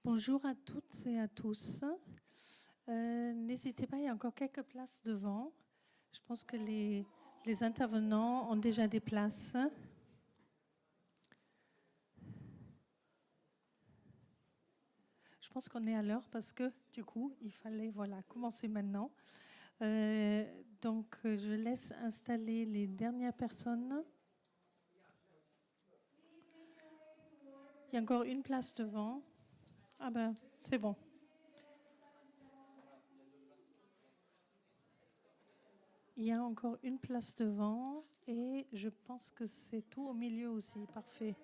Bonjour à toutes et à tous. N'hésitez pas, il y a encore quelques places devant. Je pense que les intervenants ont déjà des places. Je pense qu'on est à l'heure parce que du coup, il fallait commencer maintenant. Donc, je laisse installer les dernières personnes. Il y a encore une place devant. Ah ben, c'est bon. Il y a encore une place devant et je pense que c'est tout au milieu aussi. Parfait.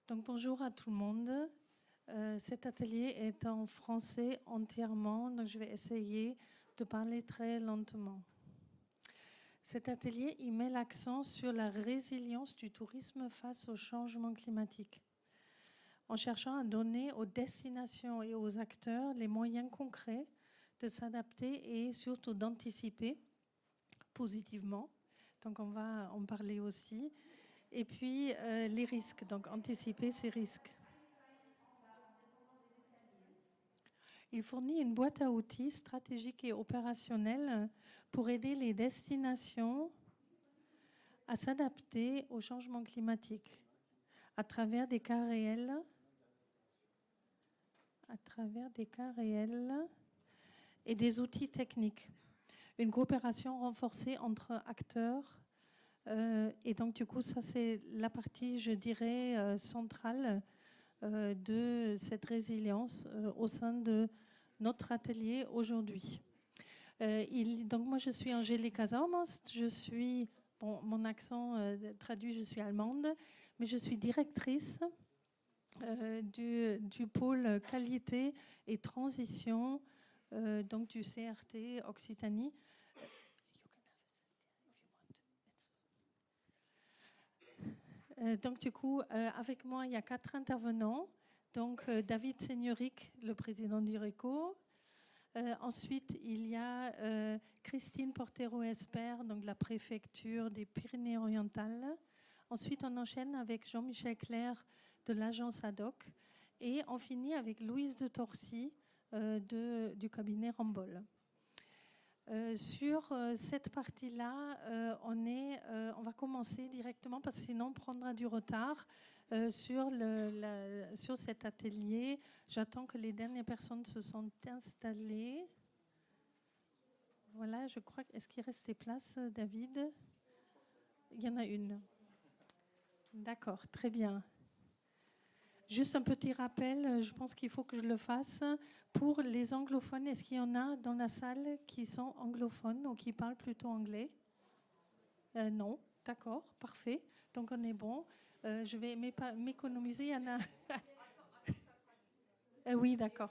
Donc bonjour à tout le monde. Cet atelier est en français entièrement, donc je vais essayer de parler très lentement. Cet atelier, il met l'accent sur la résilience du tourisme face au changement climatique, en cherchant à donner aux destinations et aux acteurs les moyens concrets de s'adapter et surtout d'anticiper positivement. Donc on va en parler aussi. Et puis les risques, donc anticiper ces risques. Il fournit une boîte à outils stratégique et opérationnelle pour aider les destinations à s'adapter au changement climatique à travers des cas réels, et des outils techniques. Une coopération renforcée entre acteurs. Et donc, du coup, ça, c'est la partie, je dirais, centrale de cette résilience au sein de notre atelier aujourd'hui. Donc, moi, je suis Angélique Azarmost. Je suis, bon, mon accent traduit, je suis allemande, mais je suis directrice du pôle qualité et transition donc du CRT Occitanie. Donc du coup, avec moi, il y a 4 intervenants. Donc David Seigneuric, le président du RECO. Ensuite, il y a Christine Portero-Esper, donc de la préfecture des Pyrénées-Orientales. Ensuite, on enchaîne avec Jean-Michel Clerc de l'agence ADOC. Et on finit avec Louise de Torcy du cabinet Rambol. Sur cette partie-là, on va commencer directement parce que sinon on prendra du retard sur cet atelier. J'attends que les dernières personnes se sont installées. Voilà, je crois. Est-ce qu'il reste des places, David? Il y en a une. D'accord, très bien. Juste un petit rappel, je pense qu'il faut que je le fasse. Pour les anglophones, est-ce qu'il y en a dans la salle qui sont anglophones ou qui parlent plutôt anglais? Non, d'accord, parfait. Donc on est bon. Je vais m'économiser. Il y en a. Oui, d'accord.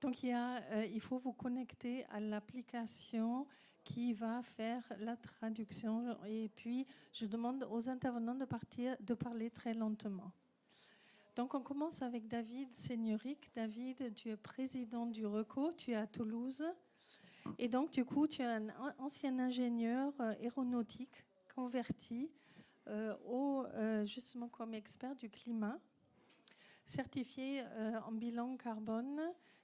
Donc il faut vous connecter à l'application qui va faire la traduction. Et puis, je demande aux intervenants de parler très lentement. Donc, on commence avec David Seigneuric. David, tu es président du RECO, tu es à Toulouse. Et donc, du coup, tu es un ancien ingénieur aéronautique converti justement comme expert du climat. Certifié en bilan carbone,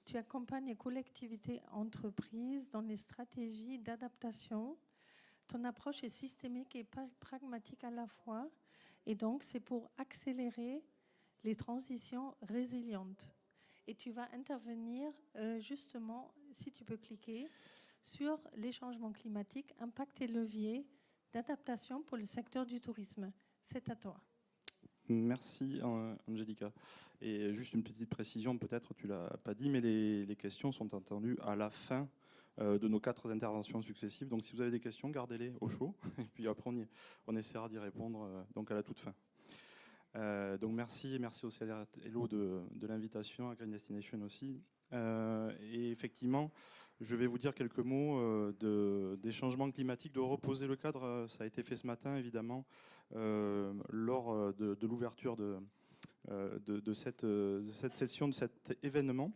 tu accompagnes les collectivités entreprises dans les stratégies d'adaptation. Ton approche est systémique et pragmatique à la fois. Et donc, c'est pour accélérer les transitions résilientes. Et tu vas intervenir justement, si tu peux cliquer, sur les changements climatiques, impact et leviers d'adaptation pour le secteur du tourisme. C'est à toi. Merci Angélica. Et juste une petite précision, peut-être tu l'as pas dit, mais les questions sont entendues à la fin de nos 4 interventions successives. Donc si vous avez des questions, gardez-les au chaud. Et puis après on essaiera d'y répondre donc à la toute fin. Donc merci au CLR Hello de l'invitation, à Green Destination aussi. Et effectivement, je vais vous dire quelques mots des changements climatiques, de reposer le cadre. Ça a été fait ce matin, évidemment, lors de l'ouverture de cette session, de cet événement.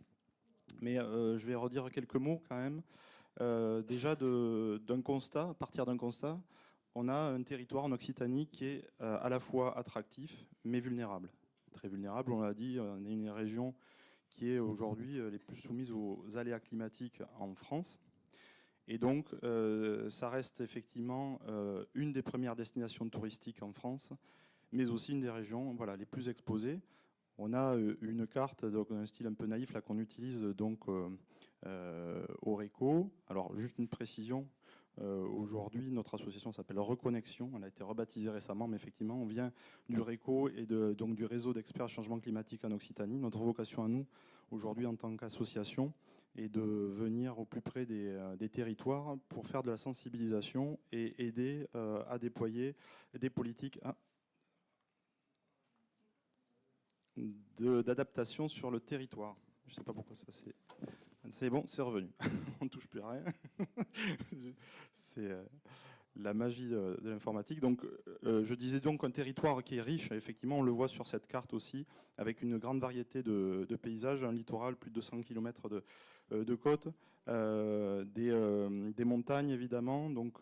Mais je vais redire quelques mots quand même. Déjà d'un constat, à partir d'un constat, on a un territoire en Occitanie qui est à la fois attractif mais vulnérable. Très vulnérable, on l'a dit, on est une région qui est aujourd'hui les plus soumises aux aléas climatiques en France. Et donc, ça reste effectivement une des premières destinations touristiques en France, mais aussi une des régions, voilà, les plus exposées. On a une carte, donc un style un peu naïf là qu'on utilise donc au RECO. Alors juste une précision, aujourd'hui notre association s'appelle Reconnexion, elle a été rebaptisée récemment, mais effectivement on vient du RECO et donc du réseau d'experts changement climatique en Occitanie. Notre vocation à nous aujourd'hui en tant qu'association est de venir au plus près des territoires pour faire de la sensibilisation et aider à déployer des politiques d'adaptation sur le territoire. Je ne sais pas pourquoi ça c'est... C'est bon, c'est revenu. On ne touche plus à rien. C'est la magie de l'informatique. Donc, je disais donc un territoire qui est riche. Effectivement, on le voit sur cette carte aussi, avec une grande variété de paysages, un littoral, plus de 200 km de côte, des montagnes évidemment, donc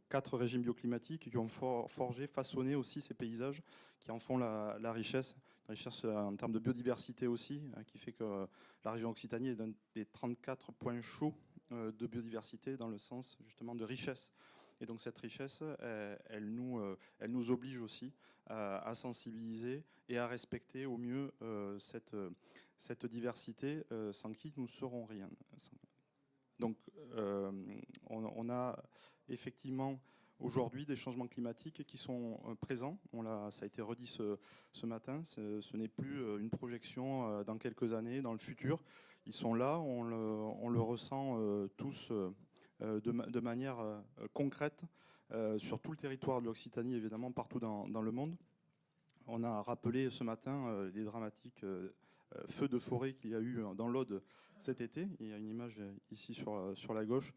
4 régimes bioclimatiques qui ont forgé, façonné aussi ces paysages, qui en font la richesse en termes de biodiversité aussi, qui fait que la région Occitanie est d'un des 34 points chauds de biodiversité dans le sens justement de richesse. Et donc cette richesse, elle nous oblige aussi à sensibiliser et à respecter au mieux cette diversité sans qui nous ne serons rien. Donc on a effectivement aujourd'hui des changements climatiques qui sont présents. Ça a été redit ce matin. Ce n'est plus une projection dans quelques années, dans le futur. Ils sont là, on le ressent tous de manière concrète sur tout le territoire de l'Occitanie, évidemment, partout dans le monde. On a rappelé ce matin les dramatiques feux de forêt qu'il y a eu dans l'Aude cet été. Il y a une image ici sur la gauche.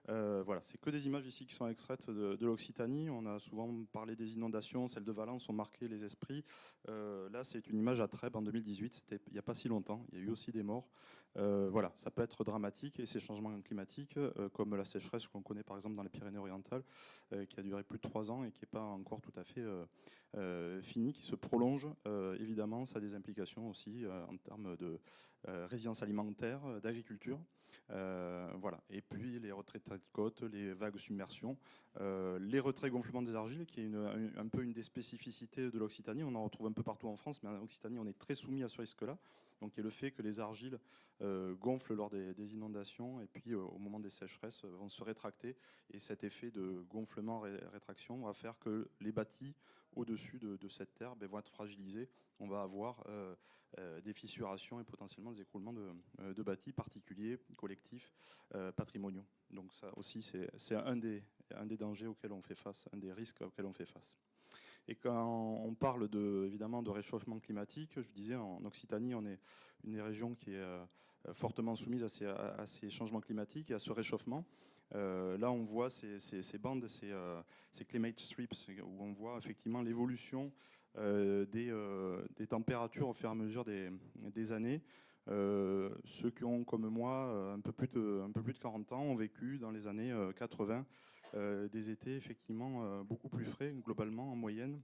Voilà, c'est que des images ici qui sont extraites de l'Occitanie. On a souvent parlé des inondations, celles de Valence ont marqué les esprits. Là, c'est une image à Trèbes en 2018, c'était il n'y a pas si longtemps. Il y a eu aussi des morts. Voilà, ça peut être dramatique et ces changements climatiques, comme la sécheresse qu'on connaît par exemple dans les Pyrénées-Orientales, qui a duré plus de 3 ans et qui n'est pas encore tout à fait fini, qui se prolonge, évidemment, ça a des implications aussi en termes de résilience alimentaire, d'agriculture. Voilà. Et puis les retraits de côte, les vagues submersions, les retraits gonflements des argiles, qui est un peu une des spécificités de l'Occitanie. On en retrouve un peu partout en France, mais en Occitanie, on est très soumis à ce risque-là. Donc, il y a le fait que les argiles gonflent lors des inondations et puis au moment des sécheresses vont se rétracter. Et cet effet de gonflement-rétraction va faire que les bâtis au-dessus de cette terre vont être fragilisés. On va avoir des fissurations et potentiellement des écroulements de bâtis particuliers, collectifs, patrimoniaux. Donc ça aussi, c'est un des dangers auxquels on fait face, un des risques auxquels on fait face. Et quand on parle évidemment de réchauffement climatique, je disais en Occitanie, on est une des régions qui est fortement soumise à ces changements climatiques et à ce réchauffement. Là, on voit ces bandes, ces climate strips, où on voit effectivement l'évolution des températures au fur et à mesure des années. Ceux qui ont, comme moi, un peu plus de 40 ans, ont vécu dans les années 80 des étés effectivement beaucoup plus frais, globalement, en moyenne.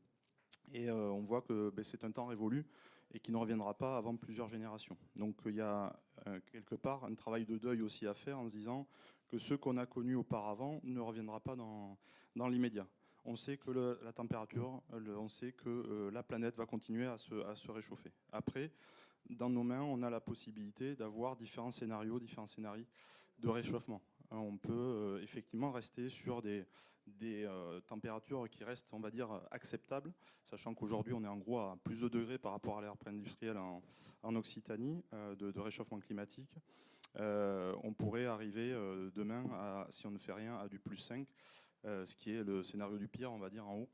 Et on voit que c'est un temps révolu et qui ne reviendra pas avant plusieurs générations. Donc il y a quelque part un travail de deuil aussi à faire en se disant que ce qu'on a connu auparavant ne reviendra pas dans l'immédiat. On sait que la température, on sait que la planète va continuer à se réchauffer. Après, dans nos mains, on a la possibilité d'avoir différents scénarios de réchauffement. On peut effectivement rester sur des températures qui restent, on va dire, acceptables, sachant qu'aujourd'hui, on est en gros à plus de degrés par rapport à l'ère pré-industrielle en Occitanie, de réchauffement climatique. On pourrait arriver demain, si on ne fait rien, à du plus 5, ce qui est le scénario du pire, on va dire, en haut.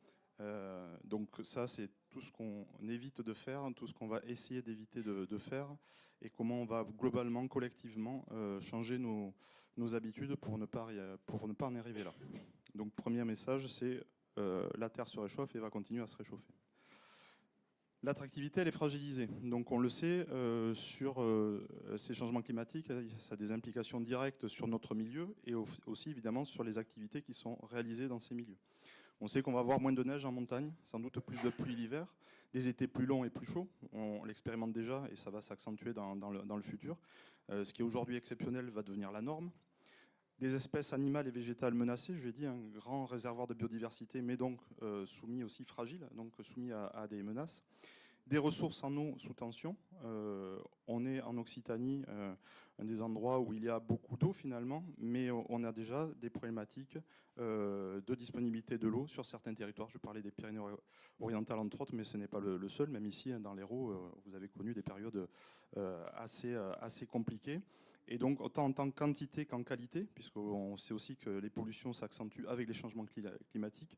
Donc ça, c'est tout ce qu'on évite de faire, tout ce qu'on va essayer d'éviter de faire, et comment on va globalement, collectivement, changer nos habitudes pour ne pas en arriver là. Donc premier message, c'est la Terre se réchauffe et va continuer à se réchauffer. L'attractivité, elle est fragilisée. Donc on le sait, sur ces changements climatiques, ça a des implications directes sur notre milieu et aussi évidemment sur les activités qui sont réalisées dans ces milieux. On sait qu'on va avoir moins de neige en montagne, sans doute plus de pluie l'hiver, des étés plus longs et plus chauds. On l'expérimente déjà et ça va s'accentuer dans le futur. Ce qui est aujourd'hui exceptionnel va devenir la norme. Des espèces animales et végétales menacées, je l'ai dit, un grand réservoir de biodiversité, mais donc soumis aussi fragile, donc soumis à des menaces. Des ressources en eau sous tension. On est en Occitanie, un des endroits où il y a beaucoup d'eau finalement, mais on a déjà des problématiques de disponibilité de l'eau sur certains territoires. Je parlais des Pyrénées-Orientales entre autres, mais ce n'est pas le seul. Même ici, dans l'Hérault, vous avez connu des périodes assez compliquées. Et donc, autant en tant que quantité qu'en qualité, puisqu'on sait aussi que les pollutions s'accentuent avec les changements climatiques,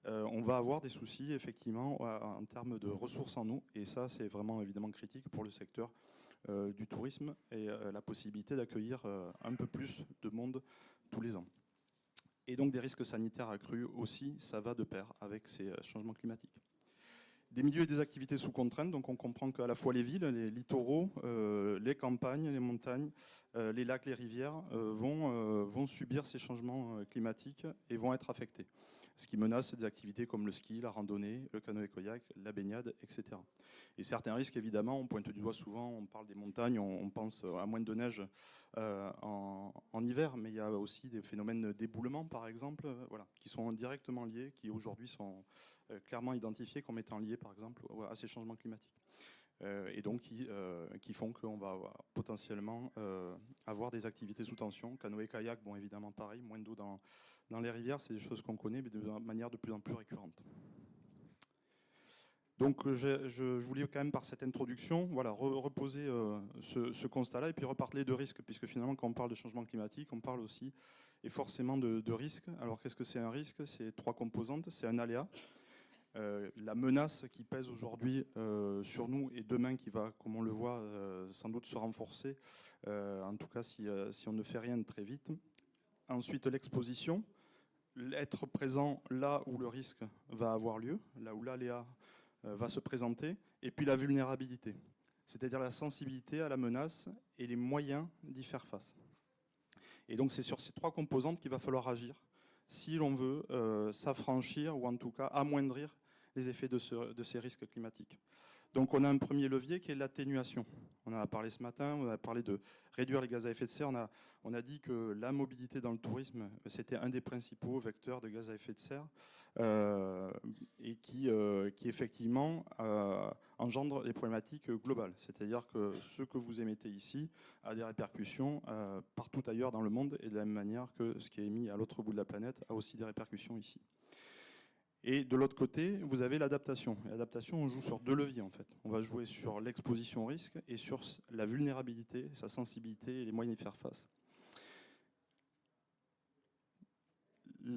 on va avoir des soucis, effectivement, en termes de ressources en eau. Et ça, c'est vraiment, évidemment, critique pour le secteur du tourisme et la possibilité d'accueillir un peu plus de monde tous les ans. Et donc, des risques sanitaires accrus aussi, ça va de pair avec ces changements climatiques. Des milieux et des activités sous contrainte, donc on comprend qu'à la fois les villes, les littoraux, les campagnes, les montagnes, les lacs, les rivières vont subir ces changements climatiques et vont être affectés. Ce qui menace des activités comme le ski, la randonnée, le canoë-kayak, la baignade, etc. Et certains risques, évidemment, on pointe du doigt souvent, on parle des montagnes, on pense à moins de neige en hiver, mais il y a aussi des phénomènes d'éboulement, par exemple, voilà, qui sont directement liés, qui aujourd'hui sont clairement identifiés comme étant liés, par exemple, à ces changements climatiques. Et donc qui font qu'on va potentiellement avoir des activités sous tension. Canoë-kayak, bon, évidemment pareil, moins d'eau dans les rivières, c'est des choses qu'on connaît, mais de manière de plus en plus récurrente. Donc je voulais quand même par cette introduction voilà, reposer ce constat-là et puis reparler de risques, puisque finalement quand on parle de changement climatique, on parle aussi et forcément de risques. Alors qu'est-ce que c'est un risque? C'est trois composantes, c'est un aléa. La menace qui pèse aujourd'hui sur nous et demain qui va, comme on le voit, sans doute se renforcer, en tout cas si on ne fait rien très vite. Ensuite, l'exposition, être présent là où le risque va avoir lieu, là où l'aléa va se présenter, et puis la vulnérabilité, c'est-à-dire la sensibilité à la menace et les moyens d'y faire face. Et donc c'est sur ces trois composantes qu'il va falloir agir si l'on veut s'affranchir ou en tout cas amoindrir les effets de ces risques climatiques. Donc on a un premier levier qui est l'atténuation. On en a parlé ce matin, on a parlé de réduire les gaz à effet de serre. On a dit que la mobilité dans le tourisme, c'était un des principaux vecteurs de gaz à effet de serre et qui effectivement engendre des problématiques globales. C'est-à-dire que ce que vous émettez ici a des répercussions partout ailleurs dans le monde et de la même manière que ce qui est émis à l'autre bout de la planète a aussi des répercussions ici. Et de l'autre côté, vous avez l'adaptation. L'adaptation, on joue sur deux leviers en fait. On va jouer sur l'exposition au risque et sur la vulnérabilité, sa sensibilité et les moyens d'y faire face.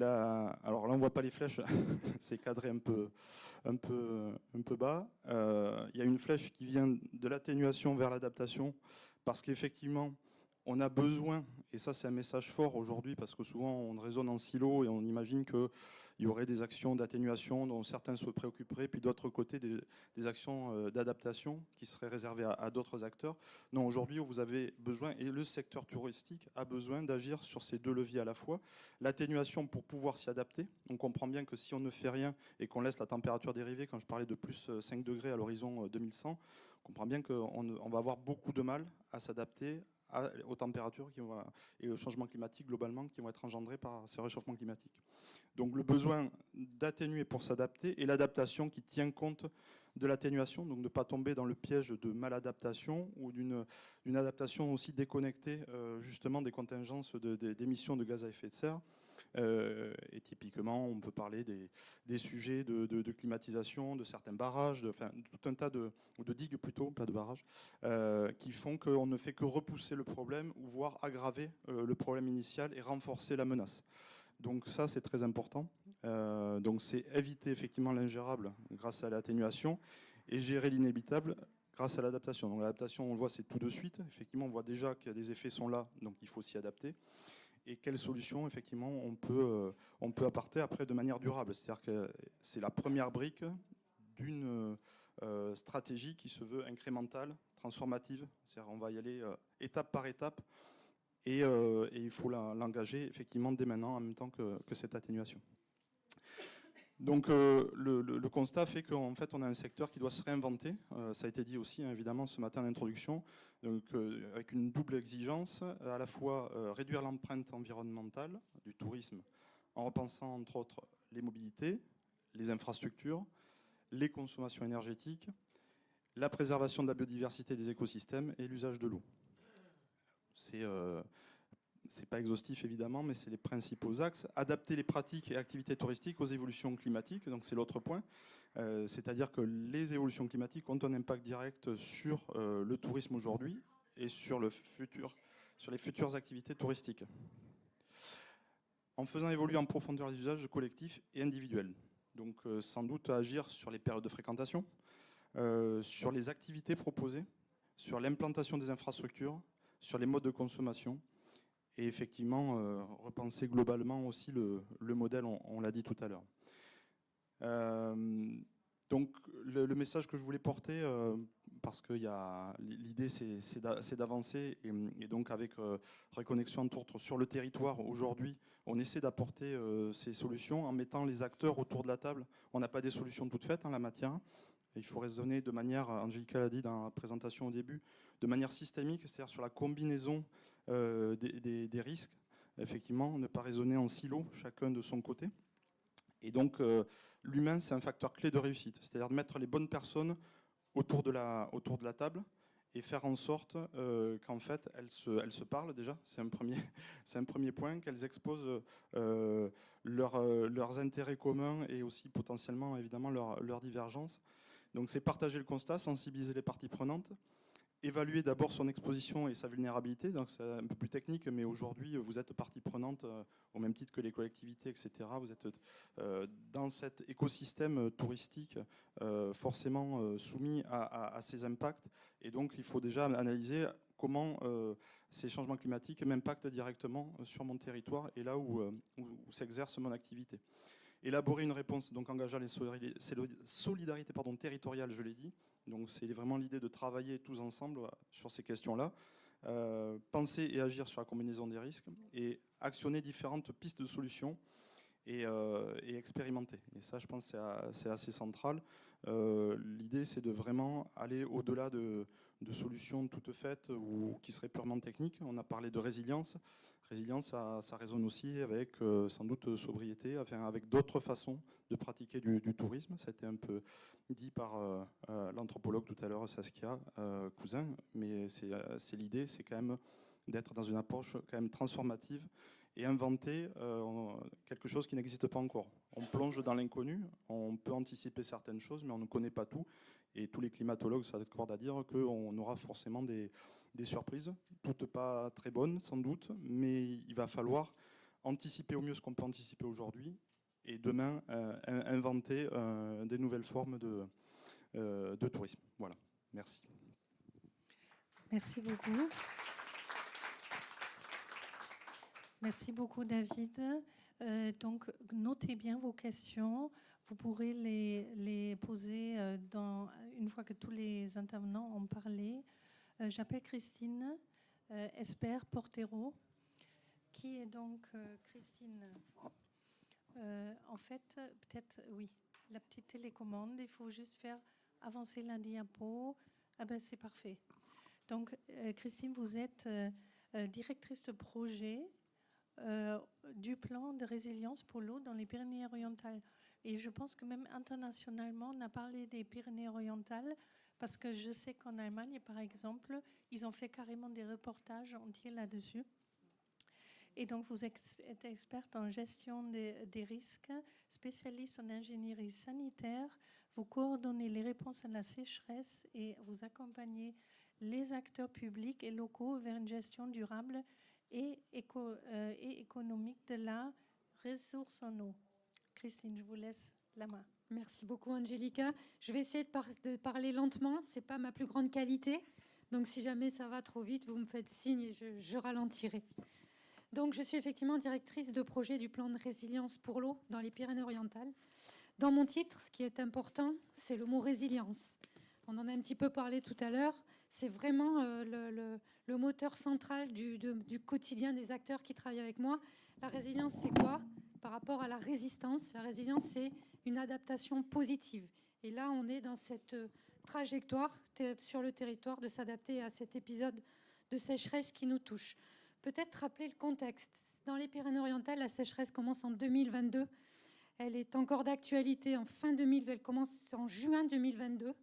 Alors là, on ne voit pas les flèches, c'est cadré un peu bas. Il y a une flèche qui vient de l'atténuation vers l'adaptation, parce qu'effectivement, on a besoin, et ça c'est un message fort aujourd'hui, parce que souvent on raisonne en silo et on imagine qu'il y aurait des actions d'atténuation dont certains se préoccuperaient, puis d'autre côté des actions d'adaptation qui seraient réservées à d'autres acteurs. Non, aujourd'hui vous avez besoin, et le secteur touristique a besoin d'agir sur ces deux leviers à la fois. L'atténuation pour pouvoir s'y adapter. On comprend bien que si on ne fait rien et qu'on laisse la température dériver, quand je parlais de plus 5 degrés à l'horizon 2100, on comprend bien qu'on va avoir beaucoup de mal à s'adapter aux températures et aux changements climatiques globalement qui vont être engendrés par ce réchauffement climatique. Donc le besoin d'atténuer pour s'adapter et l'adaptation qui tient compte de l'atténuation, donc de ne pas tomber dans le piège de maladaptation ou d'une adaptation aussi déconnectée justement des contingences d'émissions de gaz à effet de serre. Et typiquement, on peut parler des sujets de climatisation, de certains barrages, tout un tas de digues plutôt, pas de barrages, qui font qu'on ne fait que repousser le problème ou voire aggraver le problème initial et renforcer la menace. Donc ça, c'est très important. Donc c'est éviter effectivement l'ingérable grâce à l'atténuation et gérer l'inévitable grâce à l'adaptation. Donc l'adaptation, on le voit, c'est tout de suite. Effectivement, on voit déjà que les effets sont là, donc il faut s'y adapter. Et quelles solutions, effectivement, on peut apporter après de manière durable. C'est-à-dire que c'est la première brique stratégie qui se veut incrémentale, transformative. C'est-à-dire on va y aller étape par étape et il faut l'engager effectivement dès maintenant en même temps que cette atténuation. Donc le constat fait qu'en fait on a un secteur qui doit se réinventer. Ça a été dit aussi évidemment ce matin en introduction, donc avec une double exigence, à la fois réduire l'empreinte environnementale du tourisme en repensant entre autres les mobilités, les infrastructures, les consommations énergétiques, la préservation de la biodiversité des écosystèmes et l'usage de l'eau. C'est pas exhaustif évidemment, mais c'est les principaux axes. Adapter les pratiques et activités touristiques aux évolutions climatiques, donc c'est l'autre point. C'est-à-dire que les évolutions climatiques ont un impact direct sur le tourisme aujourd'hui et sur les futures activités touristiques. En faisant évoluer en profondeur les usages collectifs et individuels. Donc sans doute agir sur les périodes de fréquentation, sur les activités proposées, sur l'implantation des infrastructures, sur les modes de consommation. Et effectivement, repenser globalement aussi le modèle, on l'a dit tout à l'heure. Donc le message que je voulais porter, parce que l'idée c'est d'avancer, et donc avec Reconnexion entre autres sur le territoire, aujourd'hui, on essaie d'apporter ces solutions en mettant les acteurs autour de la table. On n'a pas des solutions toutes faites en la matière. Il faut raisonner de manière, Angélica l'a dit dans la présentation au début, de manière systémique, c'est-à-dire sur la combinaison des risques. Effectivement, ne pas raisonner en silo, chacun de son côté. Et donc, l'humain, c'est un facteur clé de réussite, c'est-à-dire de mettre les bonnes personnes autour de la table et faire en sorte qu'en fait, elles se parlent déjà, c'est un premier point, qu'elles exposent leurs intérêts communs et aussi potentiellement, évidemment, leurs divergences. Donc c'est partager le constat, sensibiliser les parties prenantes, évaluer d'abord son exposition et sa vulnérabilité, donc c'est un peu plus technique, mais aujourd'hui vous êtes partie prenante au même titre que les collectivités, etc. Vous êtes dans cet écosystème touristique forcément soumis à ces impacts, et donc il faut déjà analyser comment ces changements climatiques m'impactent directement sur mon territoire et là où s'exerce mon activité. Élaborer une réponse donc engageant les solidarités territoriales, je l'ai dit. Donc c'est vraiment l'idée de travailler tous ensemble sur ces questions-là. Penser et agir sur la combinaison des risques et actionner différentes pistes de solutions et expérimenter. Et ça, je pense, c'est assez central. L'idée, c'est de vraiment aller au-delà de solutions toutes faites ou qui seraient purement techniques. On a parlé de résilience. Résilience, ça résonne aussi avec sans doute sobriété, enfin, avec d'autres façons de pratiquer du tourisme. Ça a été un peu dit par l'anthropologue tout à l'heure, Saskia Cousin, mais c'est l'idée, c'est quand même d'être dans une approche quand même transformative et inventer quelque chose qui n'existe pas encore. On plonge dans l'inconnu, on peut anticiper certaines choses, mais on ne connaît pas tout. Et tous les climatologues s'accordent à dire qu'on aura forcément des surprises, toutes pas très bonnes sans doute, mais il va falloir anticiper au mieux ce qu'on peut anticiper aujourd'hui et demain inventer des nouvelles formes de tourisme. Voilà, merci. Merci beaucoup. Merci beaucoup, David. Donc, notez bien vos questions. Vous pourrez les poser une fois que tous les intervenants ont parlé. J'appelle Christine Esper Portero. Qui est donc Christine? En fait, peut-être, oui, la petite télécommande. Il faut juste faire avancer la diapo. Ah ben, c'est parfait. Donc, Christine, vous êtes directrice de projet du plan de résilience pour l'eau dans les Pyrénées-Orientales. Et je pense que même internationalement, on a parlé des Pyrénées-Orientales parce que je sais qu'en Allemagne, par exemple, ils ont fait carrément des reportages entiers là-dessus. Et donc, vous êtes experte en gestion des risques, spécialiste en ingénierie sanitaire. Vous coordonnez les réponses à la sécheresse et vous accompagnez les acteurs publics et locaux vers une gestion durable et économique de la ressource en eau. Christine, je vous laisse la main. Merci beaucoup, Angélica. Je vais essayer de parler lentement. Ce n'est pas ma plus grande qualité. Donc, si jamais ça va trop vite, vous me faites signe et je ralentirai. Donc, je suis effectivement directrice de projet du plan de résilience pour l'eau dans les Pyrénées-Orientales. Dans mon titre, ce qui est important, c'est le mot résilience. On en a un petit peu parlé tout à l'heure. C'est vraiment le moteur central du quotidien des acteurs qui travaillent avec moi. La résilience, c'est quoi par rapport à la résistance? La résilience, c'est une adaptation positive. Et là, on est dans cette trajectoire sur le territoire de s'adapter à cet épisode de sécheresse qui nous touche. Peut-être rappeler le contexte. Dans les Pyrénées-Orientales, la sécheresse commence en 2022. Elle est encore d'actualité en fin 2000. Elle commence en juin 2022,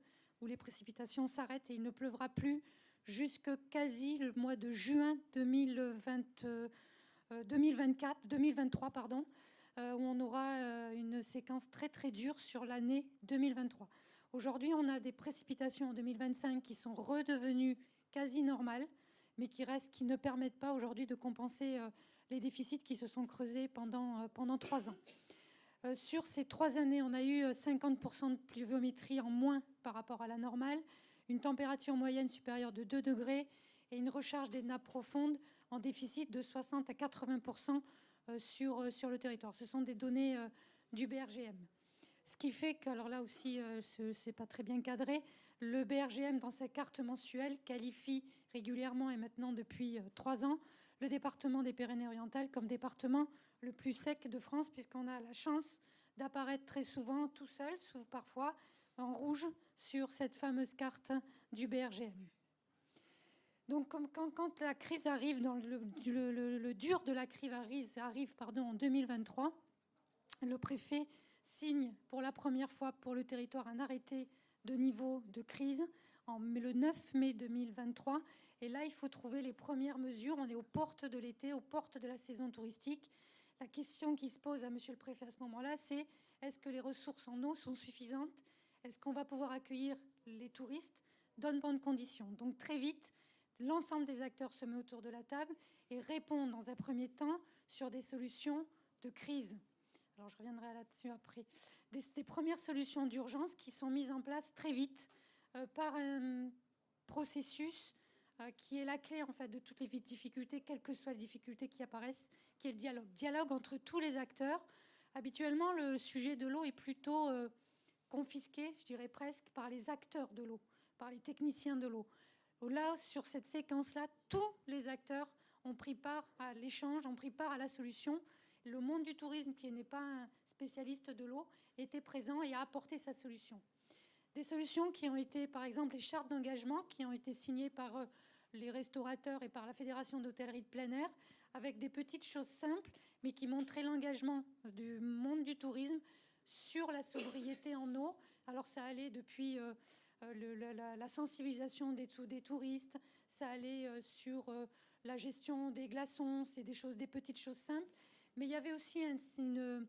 où les précipitations s'arrêtent et il ne pleuvra plus jusqu'à quasi le mois de juin 2023, où on aura une séquence très très dure sur l'année 2023. Aujourd'hui, on a des précipitations en 2025 qui sont redevenues quasi normales, mais qui ne permettent pas aujourd'hui de compenser les déficits qui se sont creusés pendant 3 ans. Sur ces 3 années, on a eu 50% de pluviométrie en moins par rapport à la normale, une température moyenne supérieure de 2 degrés et une recharge des nappes profondes en déficit de 60 à 80% sur le territoire. Ce sont des données du BRGM. Ce qui fait que, alors là aussi, c'est pas très bien cadré, le BRGM, dans sa carte mensuelle, qualifie régulièrement et maintenant depuis 3 ans, le département des Pyrénées-Orientales comme département le plus sec de France, puisqu'on a la chance d'apparaître très souvent tout seul, sauf parfois en rouge, sur cette fameuse carte du BRGM. Donc, quand la crise arrive, le dur de la crise arrive en 2023, le préfet signe pour la première fois pour le territoire un arrêté de niveau de crise le 9 mai 2023. Et là, il faut trouver les premières mesures. On est aux portes de l'été, aux portes de la saison touristique. La question qui se pose à monsieur le préfet à ce moment-là, c'est est-ce que les ressources en eau sont suffisantes? Est-ce qu'on va pouvoir accueillir les touristes dans de bonnes conditions? Donc très vite, l'ensemble des acteurs se met autour de la table et répond dans un premier temps sur des solutions de crise. Alors je reviendrai là-dessus après. Des premières solutions d'urgence qui sont mises en place très vite par un processus qui est la clé en fait de toutes les difficultés, quelles que soient les difficultés qui apparaissent, qui est le dialogue. Dialogue entre tous les acteurs. Habituellement, le sujet de l'eau est plutôt confisqué, je dirais presque, par les acteurs de l'eau, par les techniciens de l'eau. Là, sur cette séquence-là, tous les acteurs ont pris part à l'échange, ont pris part à la solution. Le monde du tourisme, qui n'est pas un spécialiste de l'eau, était présent et a apporté sa solution. Des solutions qui ont été, par exemple, les chartes d'engagement qui ont été signées par les restaurateurs et par la Fédération d'hôtellerie de plein air, avec des petites choses simples, mais qui montraient l'engagement du monde du tourisme sur la sobriété en eau. Alors ça allait depuis la sensibilisation des touristes, ça allait sur la gestion des glaçons, c'est des petites choses simples, mais il y avait aussi une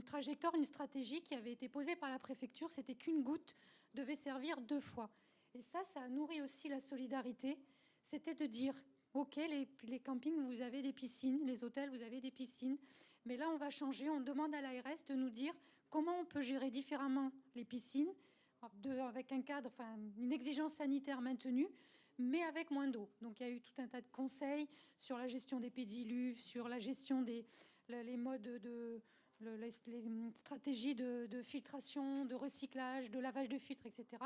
trajectoire, une stratégie qui avait été posée par la préfecture, c'était qu'une goutte devait servir 2 fois. Et ça a nourri aussi la solidarité. C'était de dire, OK, les campings, vous avez des piscines, les hôtels, vous avez des piscines, mais là, on va changer, on demande à l'ARS de nous dire comment on peut gérer différemment les piscines, avec un cadre, une exigence sanitaire maintenue, mais avec moins d'eau. Donc, il y a eu tout un tas de conseils sur la gestion des pédiluves, sur la gestion les modes les stratégies de filtration, de recyclage, de lavage de filtres, etc.,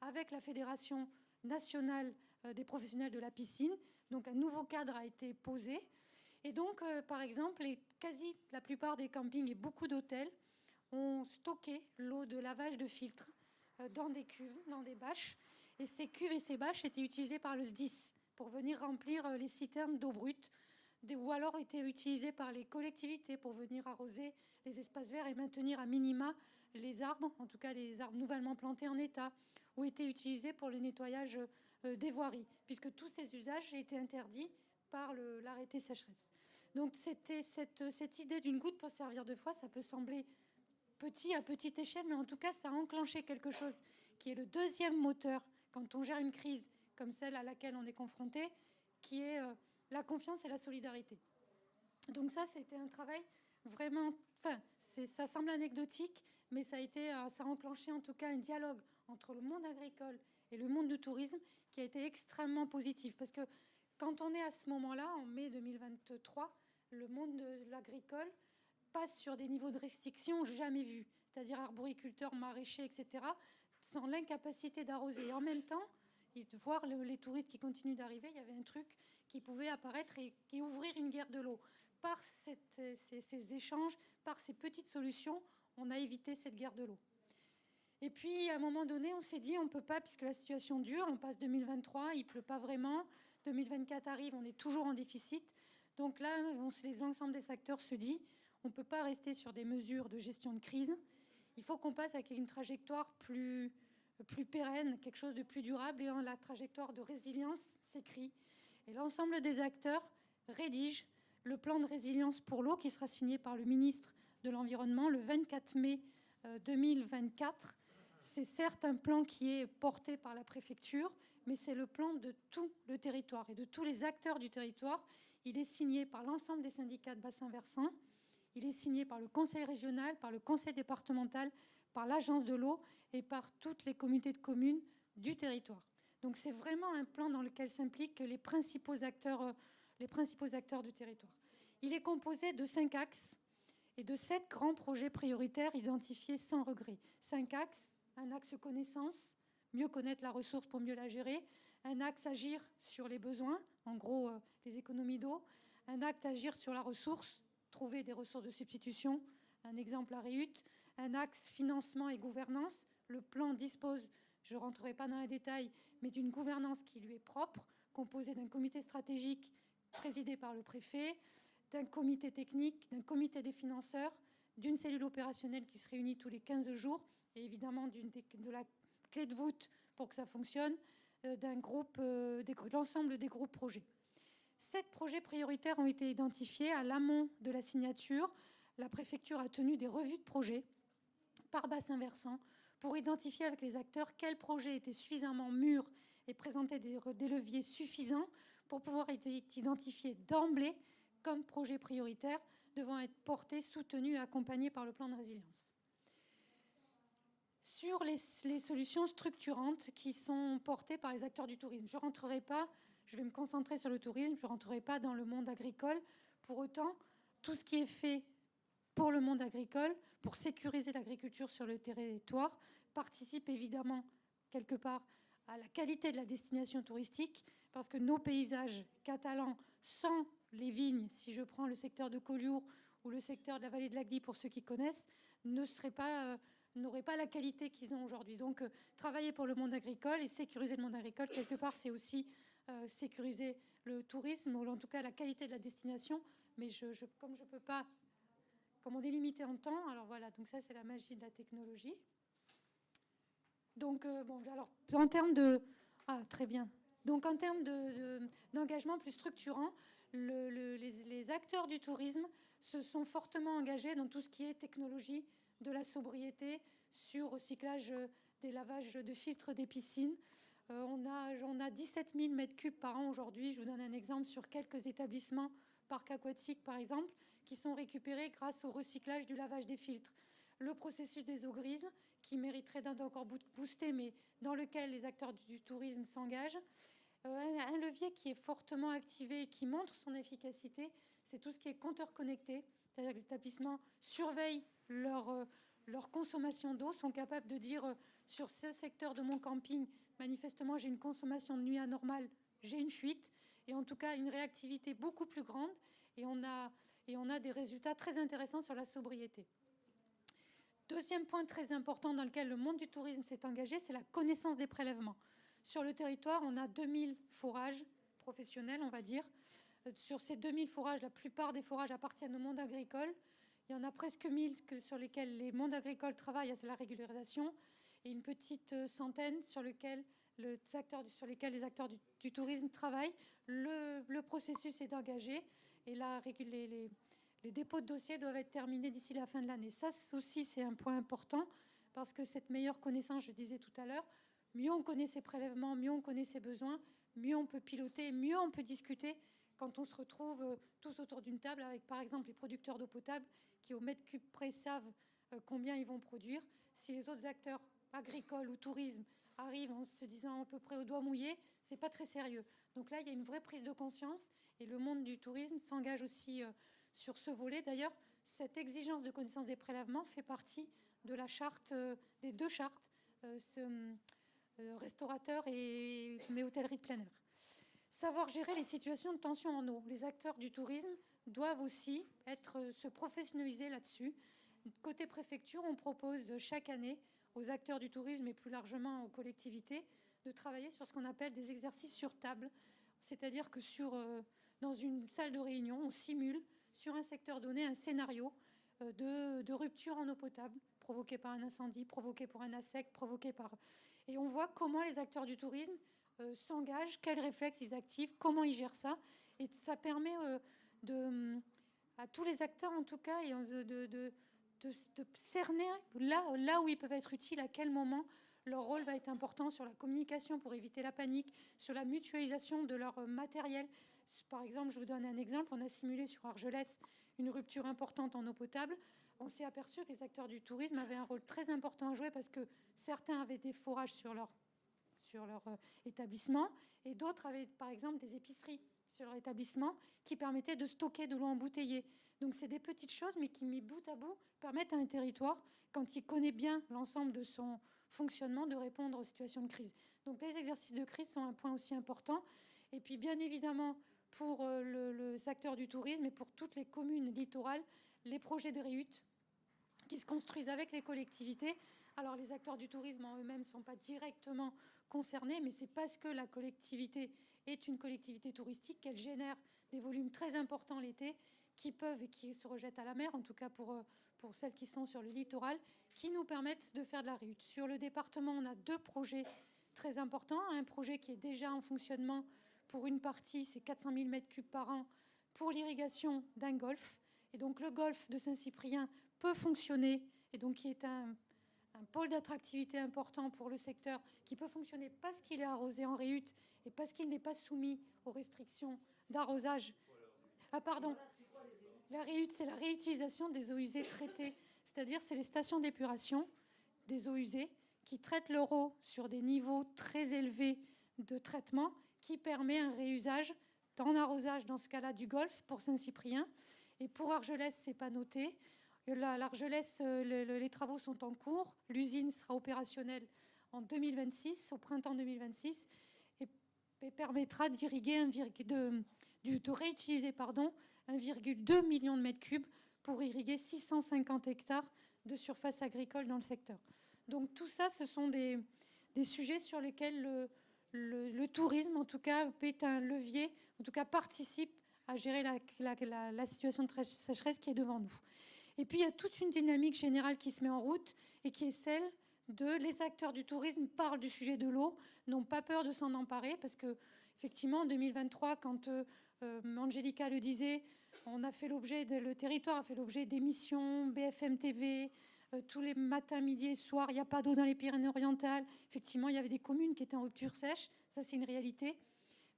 avec la Fédération nationale des professionnels de la piscine. Donc un nouveau cadre a été posé. Et donc, par exemple, la plupart des campings et beaucoup d'hôtels ont stocké l'eau de lavage de filtres dans des cuves, dans des bâches. Et ces cuves et ces bâches étaient utilisées par le SDIS pour venir remplir les citernes d'eau brute, ou alors étaient utilisées par les collectivités pour venir arroser les espaces verts et maintenir à minima les arbres, en tout cas les arbres nouvellement plantés en état, ou étaient utilisées pour le nettoyage des voiries, puisque tous ces usages étaient interdits par l'arrêté sécheresse. Donc c'était cette idée d'une goutte pour servir 2 fois, ça peut sembler petit à petite échelle, mais en tout cas ça a enclenché quelque chose qui est le deuxième moteur quand on gère une crise comme celle à laquelle on est confronté, qui est la confiance et la solidarité. Donc ça, c'était un travail vraiment... ça semble anecdotique, mais ça a enclenché en tout cas un dialogue entre le monde agricole et le monde du tourisme qui a été extrêmement positif. Parce que quand on est à ce moment-là, en mai 2023, le monde de l'agricole passe sur des niveaux de restriction jamais vus. c'est-à-dire arboriculteurs, maraîchers, etc., sans l'incapacité d'arroser. Et en même temps, et de voir les touristes qui continuent d'arriver, il y avait un truc qui pouvait apparaître et ouvrir une guerre de l'eau. Par ces échanges, par ces petites solutions, on a évité cette guerre de l'eau. Et puis, à un moment donné, on s'est dit, on ne peut pas, puisque la situation dure, on passe 2023, il ne pleut pas vraiment, 2024 arrive, on est toujours en déficit. Donc là, l'ensemble des acteurs se dit, on ne peut pas rester sur des mesures de gestion de crise, il faut qu'on passe avec une trajectoire plus pérenne, quelque chose de plus durable, et la trajectoire de résilience s'écrit. Et l'ensemble des acteurs rédigent le plan de résilience pour l'eau qui sera signé par le ministre de l'Environnement le 24 mai 2024. C'est certes un plan qui est porté par la préfecture, mais c'est le plan de tout le territoire et de tous les acteurs du territoire. Il est signé par l'ensemble des syndicats de bassin versant, il est signé par le conseil régional, par le conseil départemental, par l'agence de l'eau et par toutes les communautés de communes du territoire. Donc c'est vraiment un plan dans lequel s'impliquent les principaux acteurs du territoire. Il est composé de 5 axes et de 7 grands projets prioritaires identifiés sans regret. 5 axes, un axe connaissance, mieux connaître la ressource pour mieux la gérer, un axe agir sur les besoins, en gros les économies d'eau, un axe agir sur la ressource, trouver des ressources de substitution, un exemple à Réhut, un axe financement et gouvernance. Le plan dispose, je ne rentrerai pas dans les détails, mais d'une gouvernance qui lui est propre, composée d'un comité stratégique présidé par le préfet, d'un comité technique, d'un comité des financeurs, d'une cellule opérationnelle qui se réunit tous les 15 jours, et évidemment de la clé de voûte pour que ça fonctionne, d'un groupe, l'ensemble des groupes projets. 7 projets prioritaires ont été identifiés à l'amont de la signature. La préfecture a tenu des revues de projets par bassin versant pour identifier avec les acteurs quels projets étaient suffisamment mûrs et présentaient des leviers suffisants pour pouvoir être identifiés d'emblée comme projets prioritaires devant être portés, soutenus et accompagnés par le plan de résilience. Sur les solutions structurantes qui sont portées par les acteurs du tourisme, je ne rentrerai pas, je vais me concentrer sur le tourisme, je ne rentrerai pas dans le monde agricole. Pour autant, tout ce qui est fait pour le monde agricole, pour sécuriser l'agriculture sur le territoire, participe évidemment quelque part à la qualité de la destination touristique, parce que nos paysages catalans, sans les vignes, si je prends le secteur de Collioure ou le secteur de la vallée de l'Agly pour ceux qui connaissent, n'auraient pas la qualité qu'ils ont aujourd'hui. Donc, travailler pour le monde agricole et sécuriser le monde agricole, quelque part, c'est aussi sécuriser le tourisme, ou en tout cas la qualité de la destination. Mais comme je peux pas, comme on est limité en temps, alors voilà, donc ça, c'est la magie de la technologie. Donc, alors, en termes de... Ah, très bien. Donc, en termes d'engagement plus structurant, les acteurs du tourisme se sont fortement engagés dans tout ce qui est technologie de la sobriété, sur recyclage des lavages de filtres des piscines. On a 17 000 mètres cubes par an aujourd'hui. Je vous donne un exemple sur quelques établissements, parcs aquatiques par exemple, qui sont récupérés grâce au recyclage du lavage des filtres. Le processus des eaux grises, qui mériterait d'être encore boosté, mais dans lequel les acteurs du tourisme s'engagent. Un levier qui est fortement activé et qui montre son efficacité, c'est tout ce qui est compteur connecté. C'est-à-dire que les établissements surveillent leur consommation d'eau, sont capables de dire sur ce secteur de mon camping, manifestement j'ai une consommation de nuit anormale, j'ai une fuite, et en tout cas une réactivité beaucoup plus grande, et on a des résultats très intéressants sur la sobriété. Deuxième point très important dans lequel le monde du tourisme s'est engagé, c'est la connaissance des prélèvements. Sur le territoire, on a 2000 forages professionnels, on va dire. Sur ces 2000 forages, la plupart des forages appartiennent au monde agricole. Il y en a presque 1000 sur lesquels les mondes agricoles travaillent à la régularisation, et une petite centaine sur lesquels les acteurs du tourisme travaillent. Le processus est engagé, et les dépôts de dossiers doivent être terminés d'ici la fin de l'année. Ça aussi, c'est un point important, parce que cette meilleure connaissance, je disais tout à l'heure, mieux on connaît ses prélèvements, mieux on connaît ses besoins, mieux on peut piloter, mieux on peut discuter quand on se retrouve tous autour d'une table avec, par exemple, les producteurs d'eau potable qui, au mètre cube près, savent combien ils vont produire. Si les autres acteurs agricoles ou tourisme arrivent en se disant à peu près au doigt mouillé, c'est pas très sérieux. Donc là, il y a une vraie prise de conscience, et le monde du tourisme s'engage aussi sur ce volet. D'ailleurs, cette exigence de connaissance des prélèvements fait partie de la charte, des 2 chartes, restaurateur mais hôtellerie de plein air. Savoir gérer les situations de tension en eau. Les acteurs du tourisme doivent aussi se professionnaliser là-dessus. Côté préfecture, on propose chaque année aux acteurs du tourisme et plus largement aux collectivités de travailler sur ce qu'on appelle des exercices sur table. C'est-à-dire que dans une salle de réunion, on simule sur un secteur donné un scénario de rupture en eau potable provoquée par un incendie, provoquée par un ASEC, Et on voit comment les acteurs du tourisme s'engagent, quels réflexes ils activent, comment ils gèrent ça. Et ça permet à tous les acteurs, en tout cas, de cerner là où ils peuvent être utiles, à quel moment leur rôle va être important sur la communication pour éviter la panique, sur la mutualisation de leur matériel. Par exemple, je vous donne un exemple, on a simulé sur Argelès une rupture importante en eau potable. On s'est aperçu que les acteurs du tourisme avaient un rôle très important à jouer parce que certains avaient des forages sur leur établissement et d'autres avaient, par exemple, des épiceries sur leur établissement qui permettaient de stocker de l'eau embouteillée. Donc, c'est des petites choses, mais qui, mis bout à bout, permettent à un territoire, quand il connaît bien l'ensemble de son fonctionnement, de répondre aux situations de crise. Donc, les exercices de crise sont un point aussi important. Et puis, bien évidemment, pour le secteur du tourisme et pour toutes les communes littorales, les projets de réhute qui se construisent avec les collectivités. Alors, les acteurs du tourisme en eux-mêmes ne sont pas directement concernés, mais c'est parce que la collectivité est une collectivité touristique qu'elle génère des volumes très importants l'été qui peuvent et qui se rejettent à la mer, en tout cas pour celles qui sont sur le littoral, qui nous permettent de faire de la réhute. Sur le département, on a 2 projets très importants. Un projet qui est déjà en fonctionnement pour une partie, c'est 400 000 m3 par an pour l'irrigation d'un golfe. Et donc le golfe de Saint-Cyprien peut fonctionner, et donc qui est un pôle d'attractivité important pour le secteur, qui peut fonctionner parce qu'il est arrosé en réhute et parce qu'il n'est pas soumis aux restrictions d'arrosage. Ah pardon, la réhute, c'est la réutilisation des eaux usées traitées, c'est-à-dire c'est les stations d'épuration des eaux usées qui traitent leur eau sur des niveaux très élevés de traitement, qui permet un réusage en arrosage, dans ce cas-là, du golfe pour Saint-Cyprien. Et pour Argelès, c'est pas noté. L'Argelès, les travaux sont en cours. L'usine sera opérationnelle en 2026, au printemps 2026, et permettra d'irriguer de réutiliser 1,2 million de mètres cubes pour irriguer 650 hectares de surface agricole dans le secteur. Donc tout ça, ce sont des sujets sur lesquels le tourisme, en tout cas, est un levier, en tout cas participe à gérer la situation de sécheresse qui est devant nous. Et puis, il y a toute une dynamique générale qui se met en route et qui est celle les acteurs du tourisme parlent du sujet de l'eau, n'ont pas peur de s'en emparer parce que, effectivement, en 2023, quand Angélica le disait, le territoire a fait l'objet d'émissions BFM TV, tous les matins, midi et soir, il n'y a pas d'eau dans les Pyrénées-Orientales. Effectivement, il y avait des communes qui étaient en rupture sèche, ça c'est une réalité.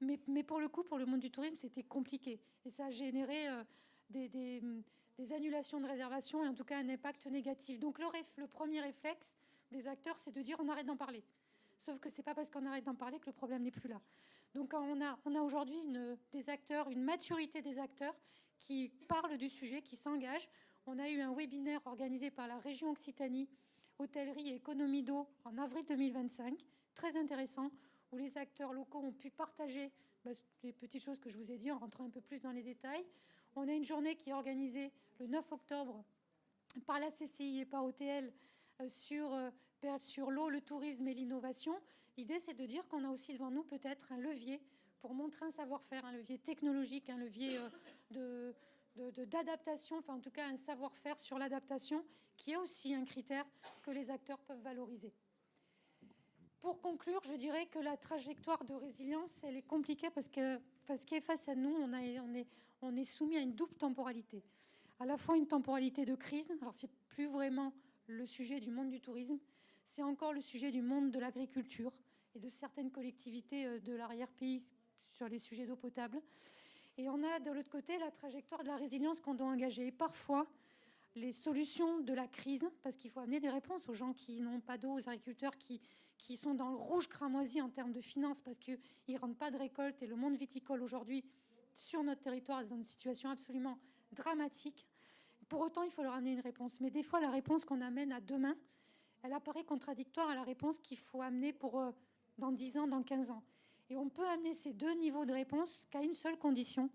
Mais pour le coup, pour le monde du tourisme, c'était compliqué. Et ça a généré des annulations de réservations et en tout cas un impact négatif. Donc le premier réflexe des acteurs, c'est de dire on arrête d'en parler. Sauf que ce n'est pas parce qu'on arrête d'en parler que le problème n'est plus là. Donc on a aujourd'hui une maturité des acteurs qui parlent du sujet, qui s'engagent. On a eu un webinaire organisé par la région Occitanie, hôtellerie et économie d'eau en avril 2025, très intéressant, où les acteurs locaux ont pu partager les petites choses que je vous ai dit en rentrant un peu plus dans les détails. On a une journée qui est organisée le 9 octobre par la CCI et par OTL sur l'eau, le tourisme et l'innovation. L'idée, c'est de dire qu'on a aussi devant nous peut-être un levier pour montrer un savoir-faire, un levier technologique, un levier d'adaptation, enfin en tout cas un savoir-faire sur l'adaptation, qui est aussi un critère que les acteurs peuvent valoriser. Pour conclure, je dirais que la trajectoire de résilience, elle est compliquée parce que ce qui est face à nous, on est soumis à une double temporalité. À la fois une temporalité de crise, alors c'est plus vraiment le sujet du monde du tourisme, c'est encore le sujet du monde de l'agriculture et de certaines collectivités de l'arrière-pays sur les sujets d'eau potable. Et on a de l'autre côté la trajectoire de la résilience qu'on doit engager. Et parfois, les solutions de la crise, parce qu'il faut amener des réponses aux gens qui n'ont pas d'eau, aux agriculteurs qui sont dans le rouge cramoisi en termes de finances parce qu'ils ne rentrent pas de récolte. Et le monde viticole aujourd'hui, sur notre territoire, est dans une situation absolument dramatique. Pour autant, il faut leur amener une réponse. Mais des fois, la réponse qu'on amène à demain, elle apparaît contradictoire à la réponse qu'il faut amener pour dans 10 ans, dans 15 ans. Et on peut amener ces deux niveaux de réponse qu'à une seule condition,